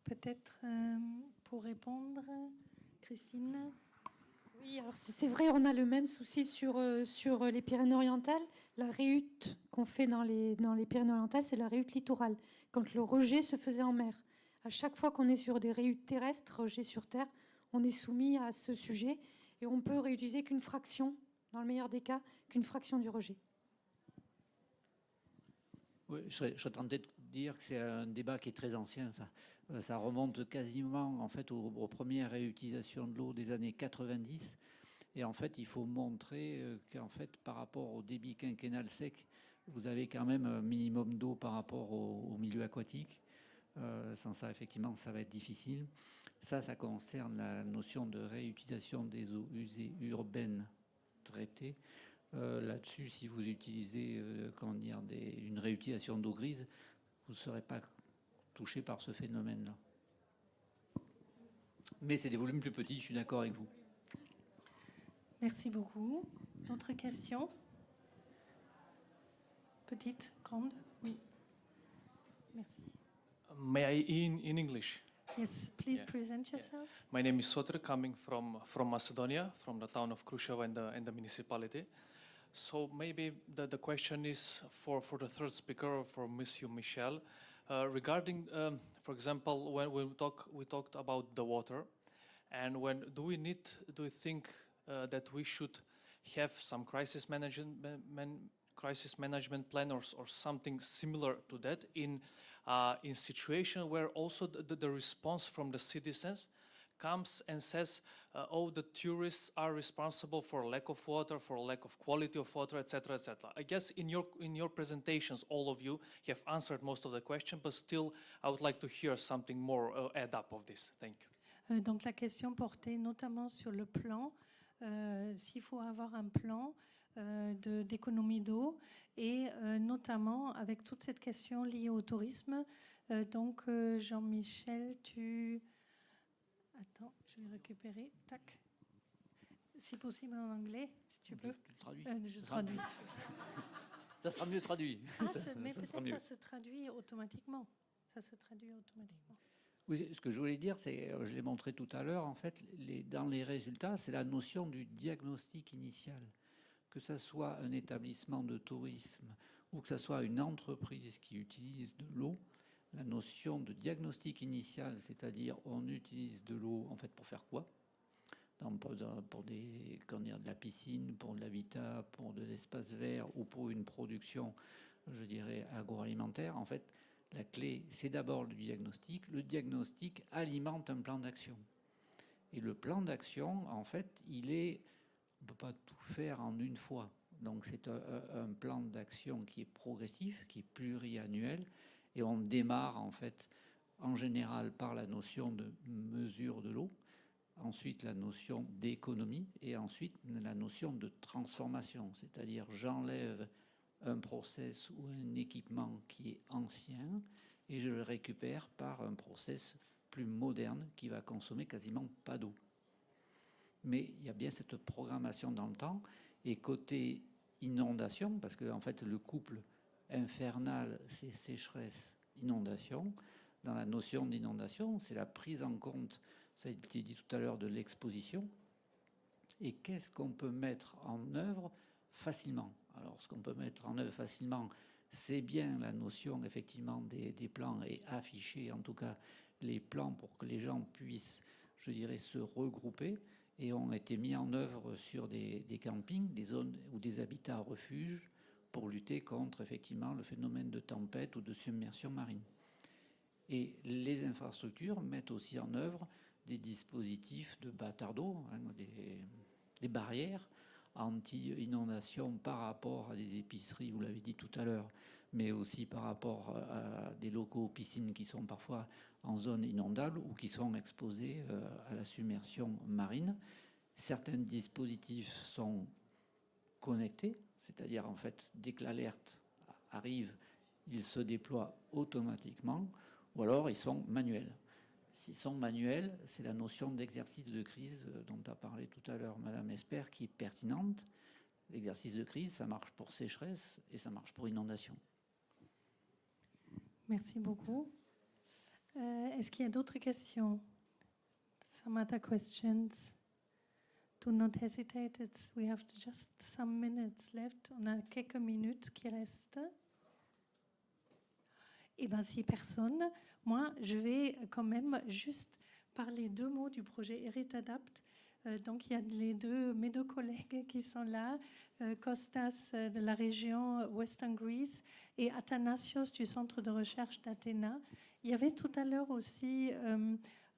Peut-être pour répondre, Christine. Oui, alors c'est vrai, on a le même souci sur les Pyrénées-Orientales. La réhute qu'on fait dans les Pyrénées-Orientales, c'est la réhute littorale, quand le rejet se faisait en mer. À chaque fois qu'on est sur des réhutes terrestres, rejet sur terre, on est soumis à ce sujet et on peut réutiliser qu'une fraction, dans le meilleur des cas, qu'une fraction du rejet. Oui, je serais tenté de dire que c'est un débat qui est très ancien, ça. Ça remonte quasiment en fait aux premières réutilisations de l'eau des années 90. Et en fait, il faut montrer qu'en fait, par rapport au débit quinquennal sec, vous avez quand même un minimum d'eau par rapport au milieu aquatique. Sans ça, effectivement, ça va être difficile. Ça concerne la notion de réutilisation des eaux usées urbaines traitées. Là-dessus, si vous utilisez une réutilisation d'eau grise, vous ne serez pas touché par ce phénomène-là. Mais c'est des volumes plus petits, je suis d'accord avec vous. Merci beaucoup. D'autres questions? Petite, grande? Oui. Merci. May I in English? Yes, please Yeah. present yourself. My name is Sotr, coming from Macedonia, from the town of Kruševo and the municipality. So maybe the question is for the third speaker, for Monsieur Michel, regarding, for example, when we talked about the water, and do we think that we should have some crisis management plan or something similar to that in situation where also the response from the citizens comes and says, oh, the tourists are responsible for lack of water, for lack of quality of water, etc., etc. I guess in your presentations, all of you have answered most of the question, but still, I would like to hear something more add up of this. Thank you. Donc la question portait notamment sur le plan, s'il faut avoir un plan d'économie d'eau et notamment avec toute cette question liée au tourisme. Donc Jean-Michel, Attends, je vais récupérer. Tac. Si possible en anglais, si tu peux. Tu traduis. Je traduis. Ça sera mieux traduit. Mais peut-être ça se traduit automatiquement. Ça se traduit automatiquement. Oui, ce que je voulais dire, c'est, je l'ai montré tout à l'heure, en fait, dans les résultats, c'est la notion du diagnostic initial. Que ce soit un établissement de tourisme ou que ce soit une entreprise qui utilise de l'eau, la notion de diagnostic initial, c'est-à-dire on utilise de l'eau en fait pour faire quoi? Pour de la piscine, pour de l'habitat, pour de l'espace vert ou pour une production, je dirais, agroalimentaire. En fait, la clé, c'est d'abord le diagnostic. Le diagnostic alimente un plan d'action. Et le plan d'action, en fait, on ne peut pas tout faire en une fois. Donc c'est un plan d'action qui est progressif, qui est pluriannuel. Et on démarre, en fait, en général, par la notion de mesure de l'eau, ensuite la notion d'économie et ensuite la notion de transformation. C'est-à-dire, j'enlève un process ou un équipement qui est ancien et je le récupère par un process plus moderne qui va consommer quasiment pas d'eau. Mais il y a bien cette programmation dans le temps. Et côté inondation, parce que en fait, le couple infernal, c'est sécheresse-inondation. Dans la notion d'inondation, c'est la prise en compte, ça a été dit tout à l'heure, de l'exposition. Et qu'est-ce qu'on peut mettre en œuvre facilement? Alors, ce qu'on peut mettre en œuvre facilement, c'est bien la notion, effectivement, des plans et afficher, en tout cas, les plans pour que les gens puissent, je dirais, se regrouper et ont été mis en œuvre sur des campings, des zones ou des habitats refuges pour lutter contre, effectivement, le phénomène de tempête ou de submersion marine. Et les infrastructures mettent aussi en œuvre des dispositifs de bâtards d'eau, hein, des barrières anti-inondation par rapport à des épiceries, vous l'avez dit tout à l'heure, mais aussi par rapport à des locaux piscines qui sont parfois en zone inondable ou qui sont exposés à la submersion marine. Certains dispositifs sont connectés, c'est-à-dire en fait dès que l'alerte arrivent, ils se déploient automatiquement, ou alors ils sont manuels. S'ils sont manuels, c'est la notion d'exercice de crise dont a parlé tout à l'heure Madame Espert qui est pertinente. L'exercice de crise, ça marche pour sécheresse et ça marche pour inondation. Merci beaucoup. Est-ce qu'il y a d'autres questions? Some other questions? Do not hesitate. We have just some minutes left. On a quelques minutes qui restent. Eh bien, si personne, moi, je vais quand même juste parler 2 mots du projet Heritadapt. Donc, il y a mes deux collègues qui sont là, Kostas de la région Western Greece et Athanasios du centre de recherche d'Athéna. Il y avait tout à l'heure aussi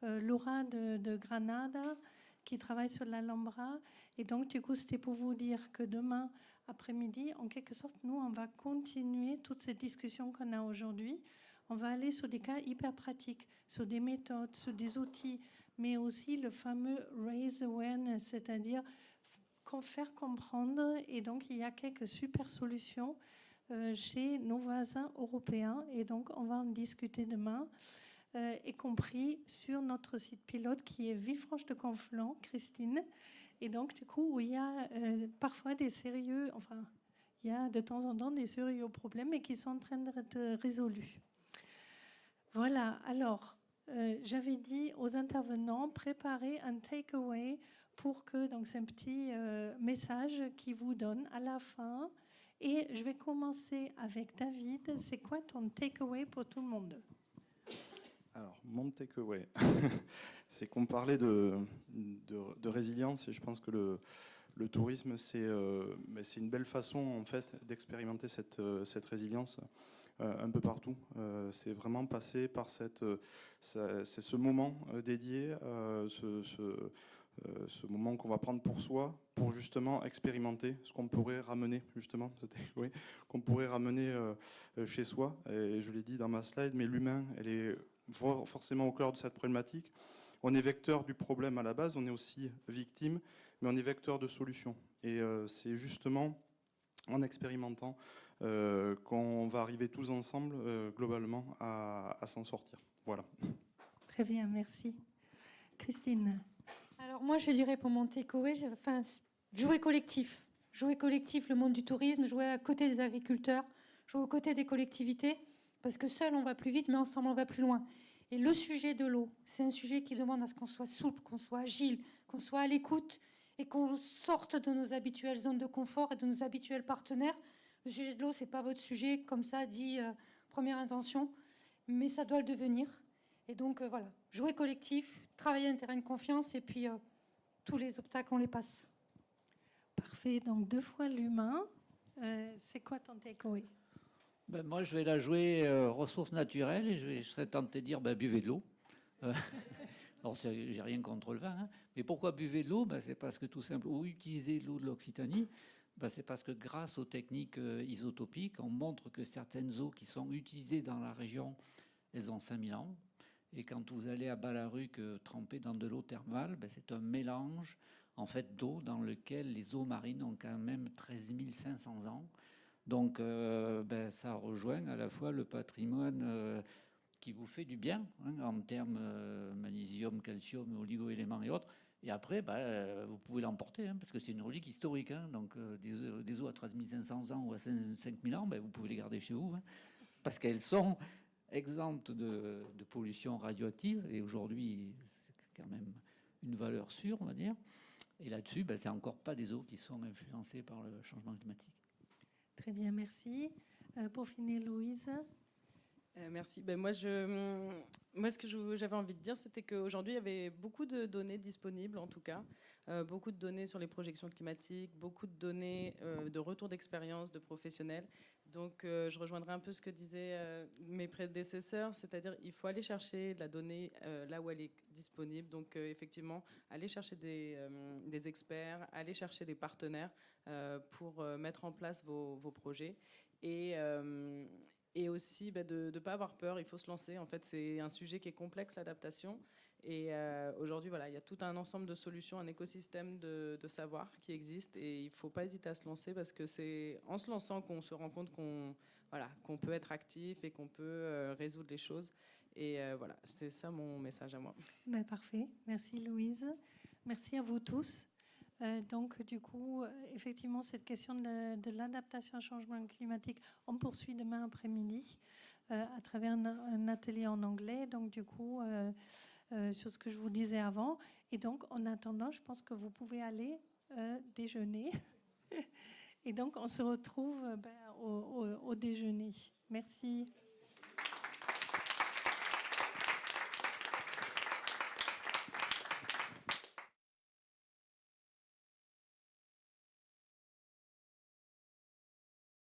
Laura de Granada qui travaille sur l'Alhambra. Et donc, du coup, c'était pour vous dire que demain après-midi, en quelque sorte, nous, on va continuer toutes ces discussions qu'on a aujourd'hui. On va aller sur des cas hyper pratiques, sur des méthodes, sur des outils, mais aussi le fameux raise awareness, c'est-à-dire faire comprendre. Et donc, il y a quelques super solutions chez nos voisins européens. Et donc, on va en discuter demain, y compris sur notre site pilote qui est Villefranche-de-Conflans, Christine. Et donc, du coup, où il y a parfois des sérieux, enfin, il y a de temps en temps des sérieux problèmes et qui sont en train d'être résolus. Voilà, alors, j'avais dit aux intervenants, préparez un takeaway pour que, donc c'est un petit message qui vous donne à la fin. Et je vais commencer avec David. C'est quoi ton takeaway pour tout le monde? Alors, mon takeaway, c'est qu'on parlait de résilience et je pense que le tourisme, c'est une belle façon en fait d'expérimenter cette résilience un peu partout. C'est vraiment passer par c'est ce moment dédié, ce moment qu'on va prendre pour soi, pour justement expérimenter ce qu'on pourrait ramener, justement, qu'on pourrait ramener chez soi. Et je l'ai dit dans ma slide, mais l'humain, elle est forcément au cœur de cette problématique. On est vecteur du problème à la base, on est aussi victime, mais on est vecteur de solutions. Et c'est justement en expérimentant qu'on va arriver tous ensemble, globalement, à s'en sortir. Voilà. Très bien, merci. Christine. Alors moi, je dirais pour mon takeaway, jouer collectif. Jouer collectif, le monde du tourisme, jouer à côté des agriculteurs, jouer aux côtés des collectivités, parce que seul on va plus vite, mais ensemble on va plus loin. Et le sujet de l'eau, c'est un sujet qui demande à ce qu'on soit souple, qu'on soit agile, qu'on soit à l'écoute et qu'on sorte de nos habituelles zones de confort et de nos habituels partenaires. Le sujet de l'eau, c'est pas votre sujet, comme ça dit première intention, mais ça doit le devenir. Et donc voilà, jouer collectif, travailler un terrain de confiance et puis tous les obstacles, on les passe. Parfait, donc 2 fois l'humain. C'est quoi ton takeaway? Ben, moi, je vais la jouer ressources naturelles et je serais tenté de dire buvez de l'eau. Alors, j'ai rien contre le vin, hein, mais pourquoi buvez de l'eau? C'est parce que tout simplement, ou utilisez l'eau de l'Occitanie, c'est parce que grâce aux techniques isotopiques, on montre que certaines eaux qui sont utilisées dans la région, elles ont 5000 ans. Et quand vous allez à Balaruc tremper dans de l'eau thermale, c'est un mélange en fait d'eau dans lequel les eaux marines ont quand même 13 500 ans. Donc, ça rejoint à la fois le patrimoine qui vous fait du bien en termes magnésium, calcium, oligo-éléments et autres. Et après, vous pouvez l'emporter parce que c'est une relique historique. Donc, des eaux à 13 500 ans ou à 5 000 ans, vous pouvez les garder chez vous parce qu'elles sont exemptes de pollution radioactive. Et aujourd'hui, c'est quand même une valeur sûre, on va dire. Et là-dessus, c'est encore pas des eaux qui sont influencées par le changement climatique. Très bien, merci. Pour finir, Louise. Merci. Moi, ce que j'avais envie de dire, c'était qu'aujourd'hui, il y avait beaucoup de données disponibles, en tout cas. Beaucoup de données sur les projections climatiques, beaucoup de données de retour d'expérience de professionnels. Donc, je rejoindrai un peu ce que disaient mes prédécesseurs, c'est-à-dire il faut aller chercher de la donnée là où elle est disponible. Donc, effectivement, aller chercher des experts, aller chercher des partenaires pour mettre en place vos projets. Et aussi de ne pas avoir peur, il faut se lancer. En fait, c'est un sujet qui est complexe, l'adaptation. Et aujourd'hui, voilà, il y a tout un ensemble de solutions, un écosystème de savoir qui existe, et il ne faut pas hésiter à se lancer, parce que c'est en se lançant qu'on se rend compte qu'on peut être actif et qu'on peut résoudre les choses. Et voilà, c'est ça mon message à moi. Ben, parfait. Merci Louise. Merci à vous tous. Donc, du coup, effectivement, cette question de l'adaptation au changement climatique, on poursuit demain après-midi à travers un atelier en anglais. Donc, du coup, sur ce que je vous disais avant. Et donc, en attendant, je pense que vous pouvez aller déjeuner. Et donc, on se retrouve au déjeuner. Merci.